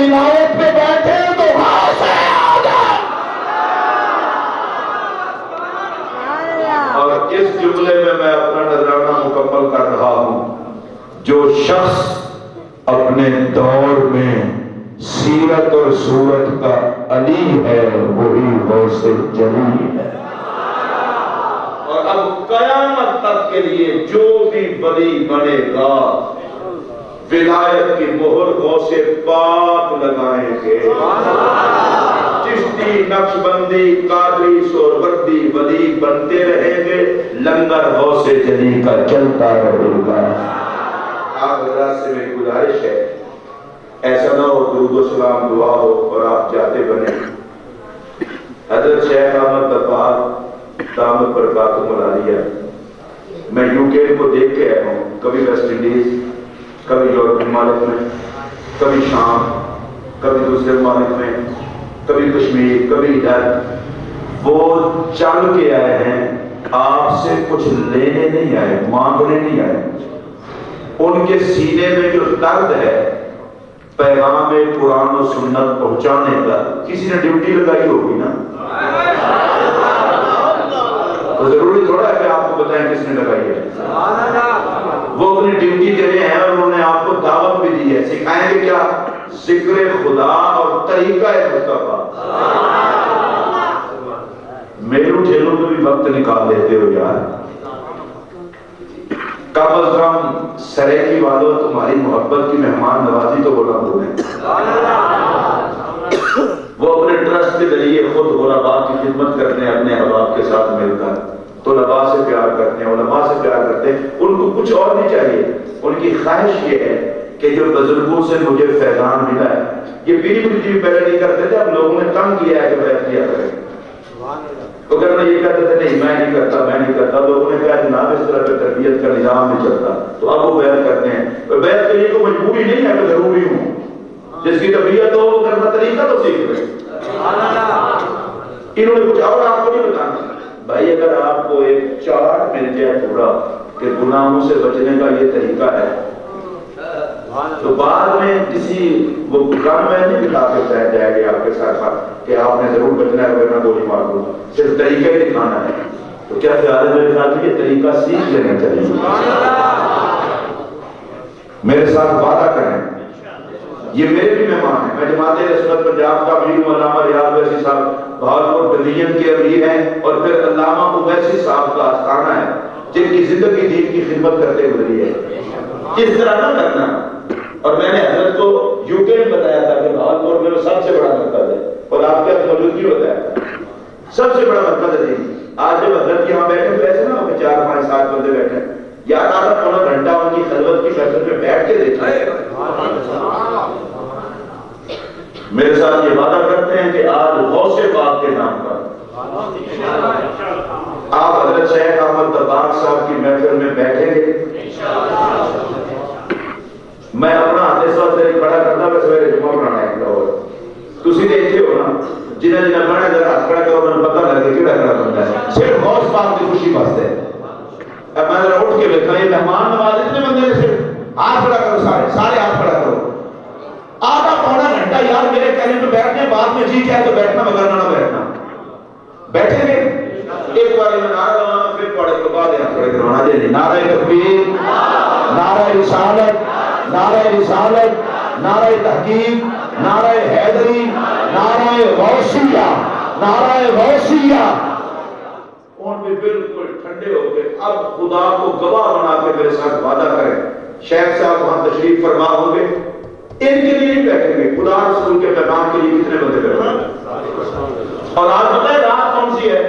ولایت پہ بیٹھے تو غوث اعظم. اور اس جملے میں اپنا نذرانہ مکمل کر رہا ہوں. جو شخص اپنے دور میں سیرت اور صورت کا علی ہے وہی غوث جلی ہے. اور اب قیامت تک کے لیے جو بھی ولی بنے گا ولایت کی مہر غوث پاک لگائیں گے. چشتی، نقشبندی، قادری، سہروردی ولی بنتے رہیں گے، لنگر غوث جلی کا چلتا رہے گا. آپ حضرات سے میری گزارش ہے ایسا نہ ہو درود و سلام دعا ہو اور آپ جاتے بنے. حضرت شیخ احمد دباغ دامت برکاتہم العالیہ، میں یو کے کو دیکھ کے آیا ہوں، کبھی ویسٹ انڈیز، کبھی یورپی ممالک میں، کبھی شام، کبھی دوسرے ممالک میں، کبھی کشمیر، کبھی ادھر. وہ چل کے آئے ہیں، آپ سے کچھ لینے نہیں آئے، مانگنے نہیں آئے. ان کے سینے میں جو درد ہے پیغام قرآن و سنت پہنچانے کا، کسی نے ڈیوٹی لگائی ہوگی نا. تو ضروری تھوڑا ہے کہ آپ کو بتائیں کس نے لگائی ہے. وہ اپنی ڈیوٹی دے رہے ہیں اور انہوں نے آپ کو دعوت بھی دی ہے. سکھائیں گے کیا؟ ذکر خدا اور طریقہ مصطفیٰ. میروں ٹھیلوں میں بھی وقت نکال دیتے ہو یار. کم از کم سریکی والوں تمہاری محبت کی مہمان نوازی تو بولا بولیں. وہ اپنے ٹرسٹ کے ذریعے خود غرباء کی خدمت کرتے ہیں اپنے احباب کے ساتھ مل کر. طلباء سے پیار کرتے ہیں، علماء سے پیار کرتے ہیں. ان کو کچھ اور نہیں چاہیے. ان کی خواہش یہ ہے کہ جو بزرگوں سے مجھے فیضان ملا ہے، یہ پیری پوری پہلے نہیں کرتے تھے، اب لوگوں نے کم کیا ہے کہ بیعت کیا کریں. تو اگر میں یہ کہتے تھے نہیں میں نہیں کرتا، لوگوں نے کہا جناب اس طرح پہ تربیت کا نظام نہیں چلتا، تو اب وہ بیعت کرتے ہیں. بیعت کے لیے کوئی مجبوری نہیں ہے کہ ضروری ہوں. جس کی طبیعت ہو وہ کرنا طریقہ تو سیکھ لیں. انہوں نے کچھ اور آپ کو نہیں بتانا. بھائی اگر آپ کو ایک چارٹ مل جائے پورا کہ گناہوں سے بچنے کا یہ طریقہ ہے، تو بعد میں کسی وہ کام میں نہیں دکھا کے بتایا جائے گا آپ کے ساتھ کہ آپ نے ضرور بچنا ہے ورنہ گولی مار دوں. صرف طریقہ ہی دکھانا ہے. تو کیا خیال ہے میرے خیال میں یہ طریقہ سیکھ لینا چاہیے. میرے ساتھ وعدہ کریں، یہ میرے بھی مہمان ہیں. میں جماعت سنت پنجاب کا امیر علامہ ریاض اویسی صاحب بہاولپور ڈویژن کے امیر ہیں، اور پھر علامہ اویسی صاحب کا آستانہ ہے جن کی زندگی دین کی خدمت کرتے گزری ہے. اس طرح نہ کرنا. اور میں نے حضرت کو یو کے میں بتایا تھا کہ بہاولپور میں سب سے بڑا مرکز ہے، اور آپ کے موجودگی بتایا سب سے بڑا مرکز ہے. آج جب حضرت یہاں بیٹھے ہوئے ایسے نا 4 5 7 بندے بیٹھے ہیں یار، آدھا پونا گھنٹہ ان کی خلوت کی محفل میں بیٹھ کے دیکھا ہے. میرے ساتھ یہ وعدہ کرتے ہیں کہ آج غوث پاک کے نام پر آپ حضرت شیخ احمد دباغ صاحب کی محفل میں بیٹھیں گے. میں اپنا ہاتھ اس وقت کھڑا کرتا کہ سویرے جمعہ پڑھانا ہے لاہور. تسی دیکھتے ہو نا جنہیں بڑا ذرا ہاتھ کھڑا کرو انہیں پتہ لگے کیڑا کھڑا بنتا ہے. صرف غوث پاک کی خوشی واسطے. اب میں ذرا اٹھ کے دیکھا یہ مہمان نواز اتنے بندے نے صرف ہاتھ کھڑا کرو، سارے ہاتھ کھڑا کرو. آدھا پونا گھنٹہ یار میرے کہنے پہ بیٹھنے، بعد میں جی چاہے تو بیٹھنا مگر نہ بیٹھنا. بیٹھیں گے ایک بار میں نعرہ لگانا پھر پڑھے تو بعد یہاں کھڑے کروانا. دے نہیں نعرہ تکبیر، نعرہ رسالت، نعرہ رسالت، نعرہ تحقیق، نعرہ حیدری، نعرہ غوثیہ، نعرہ غوثیہ. اور بھی بالکل ٹھنڈے ہو گئے. اب خدا کو گواہ بنا کے میرے ساتھ وعدہ کریں. شیخ صاحب وہاں تشریف فرما ہوں گے، ان کے لیے نہیں بیٹھیں گے، خدا رسول کے پیغام کے لیے کتنے بندے بیٹھیں گے. اور آج پتہ ہے رات کون سی ہے؟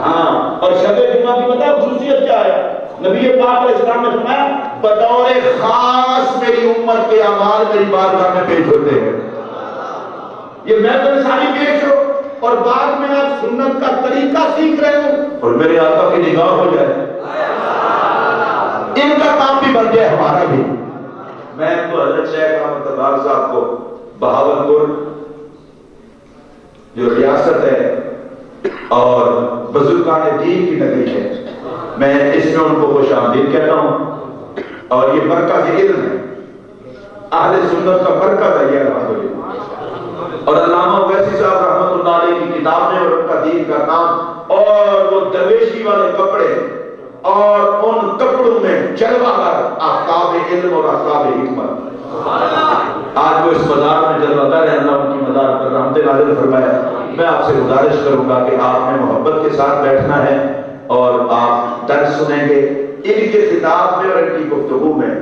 ہاں. اور شب جمعہ کی پتہ ہے خصوصیت کیا ہے؟ نبی پاک علیہ السلام نے فرمایا بطور خاص میری امت کے اعمال میری بارگاہ میں پیش ہوتے ہیں. یہ محفل ساری پیش ہو اور بعد میں آپ سنت کا طریقہ سیکھ رہے ہو اور میرے آقا کی نگاہ ہو جائے. ان کا کام بھی بن جائے ہمارا بھی. میں تو حضرت شیخ احمد دباغ صاحب کو بہاولپور جو ریاست ہے اور بزرگان دین کی نگری ہے، میں اس میں ان کو خوش آمدید کہتا ہوں. اور یہ مرکز علم ہے. اہل سنت کا مرکز ہے یہ الحمدللہ۔ اور علامہ اویسی صاحب رحمۃ اللہ علیہ کی کتابیں اور ان کا دین کا نام، اور وہ درویشی والے کپڑے اور ان کپڑوں میں جلوہ گر آفتاب علم اور آفتاب حکمت۔ آج وہ اس مزار میں جلوہ گر ہے، اللہ ان کی مزار پر رحمت نازل فرمایا۔ میں آپ سے گزارش کروں گا کہ آپ نے محبت کے ساتھ بیٹھنا ہے اور آپ درس سنیں گے۔ ان کے خطاب میں اور ان کی گفتگو میں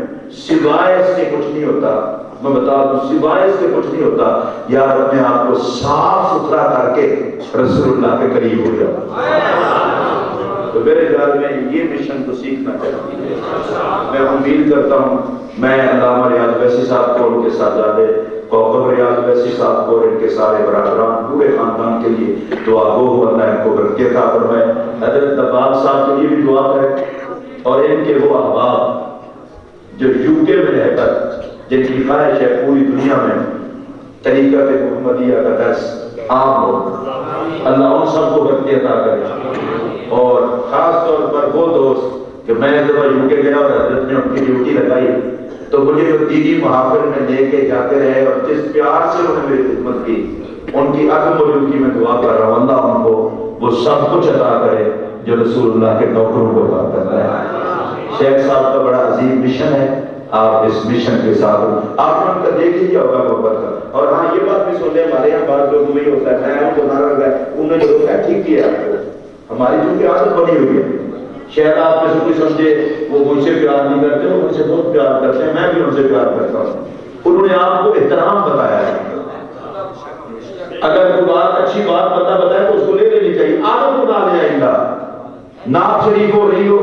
سوائے اس کے کچھ نہیں ہوتا، میں بتا دوں سوائے اس کے کچھ نہیں ہوتا، یار اپنے آپ کو صاف ستھرا کر کے رسول اللہ کے قریب ہو جاؤ۔ تو میرے خیال میں یہ مشن تو سیکھنا چاہیے۔ میں امید کرتا ہوں میں علامہ ریاض ویسی صاحب کو، ان کے ساتھیے کوکب ریاض ویسی صاحب کو اور ان کے سارے برادران پورے خاندان کے لیے دعا گو ہو، اللہ ان کو برکت عطا فرمائے۔ حضرت دباغ صاحب کے لیے بھی دعا کرے، اور ان کے وہ احباب جو UK میں رہ کر جن کی خواہش ہے پوری دنیا میں طریقت محمدیہ کا درس عام ہو، اللہ ان سب کو برکت عطا کرے۔ اور خاص طور پر وہ دوست کہ میں جب UK گیا اور حضرت نے ان کی ڈیوٹی لگائی تو مجھے جو دینی محافل میں لے کے جاتے رہے اور جس پیار سے انہوں نے میری خدمت کی، ان کی عدم موجودگی میں دعا کر رہا ہوں اللہ ان کو وہ سب کچھ عطا کرے جو رسول اللہ کے نوکروں کو عطا کرتا ہے۔ شیخ صاحب کا بڑا عظیم مشن ہے، آپ اس مشن کے ساتھ آپ نے ان کا دیکھ ہی ہوگا محبت کا۔ اور ہاں یہ بات بھی سن لیں، ہمارے یہاں بات جو وہی ہوتا ہے، میں کو نہ لگا انہوں نے جو ہے ٹھیک کیا آپ کو، ہماری چونکہ عادت بنی ہوئی ہے، شاید آپ میں سے کوئی سمجھے وہ مجھ سے پیار نہیں کرتے، وہ مجھ سے بہت پیار کرتے ہیں، میں بھی ان سے پیار کرتا ہوں۔ انہوں نے آپ کو احترام بتایا ہے، اگر کوئی بات اچھی بات بتائے تو اس کو لے لینی چاہیے، عادت کو نہ لے آئیں گا۔ نعت شریف ہو رہی ہو،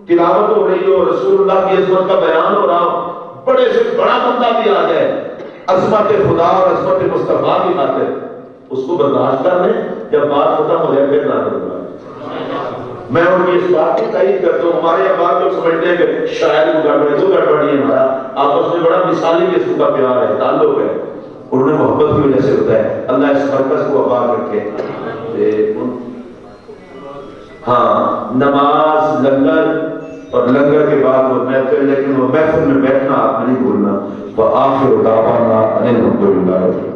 تلاوت ہو رہی ہو، رسول اللہ کی عظمت کا بیان ہو رہا ہو، بڑے سے بڑا بندہ بھی آ جائے عظمت خدا اور عظمت مصطفیٰ کی خاطر اس کو برداشت کر لیں، جب بات ختم ہو جائے پھر نہ کروں گا۔ میں ان کی اس بات کی تائید کرتا ہوں۔ ہمارے یہاں بات لوگ سمجھتے ہیں کہ شاید وہ گڑبڑ تو گڑبڑ نہیں ہے، ہمارا آپس میں بڑا مثالی قسم کا پیار ہے، تعلق ہے، انہوں نے محبت کی وجہ سے ہوتا ہے۔ اللہ اس مرکز کو آباد رکھے۔ ہاں نماز، لنگر اور لنگر کے بعد وہ محفل، لیکن وہ محفل میں بیٹھنا آپ نے نہیں بھولنا۔ وآخر دعوانا ان الحمد للہ۔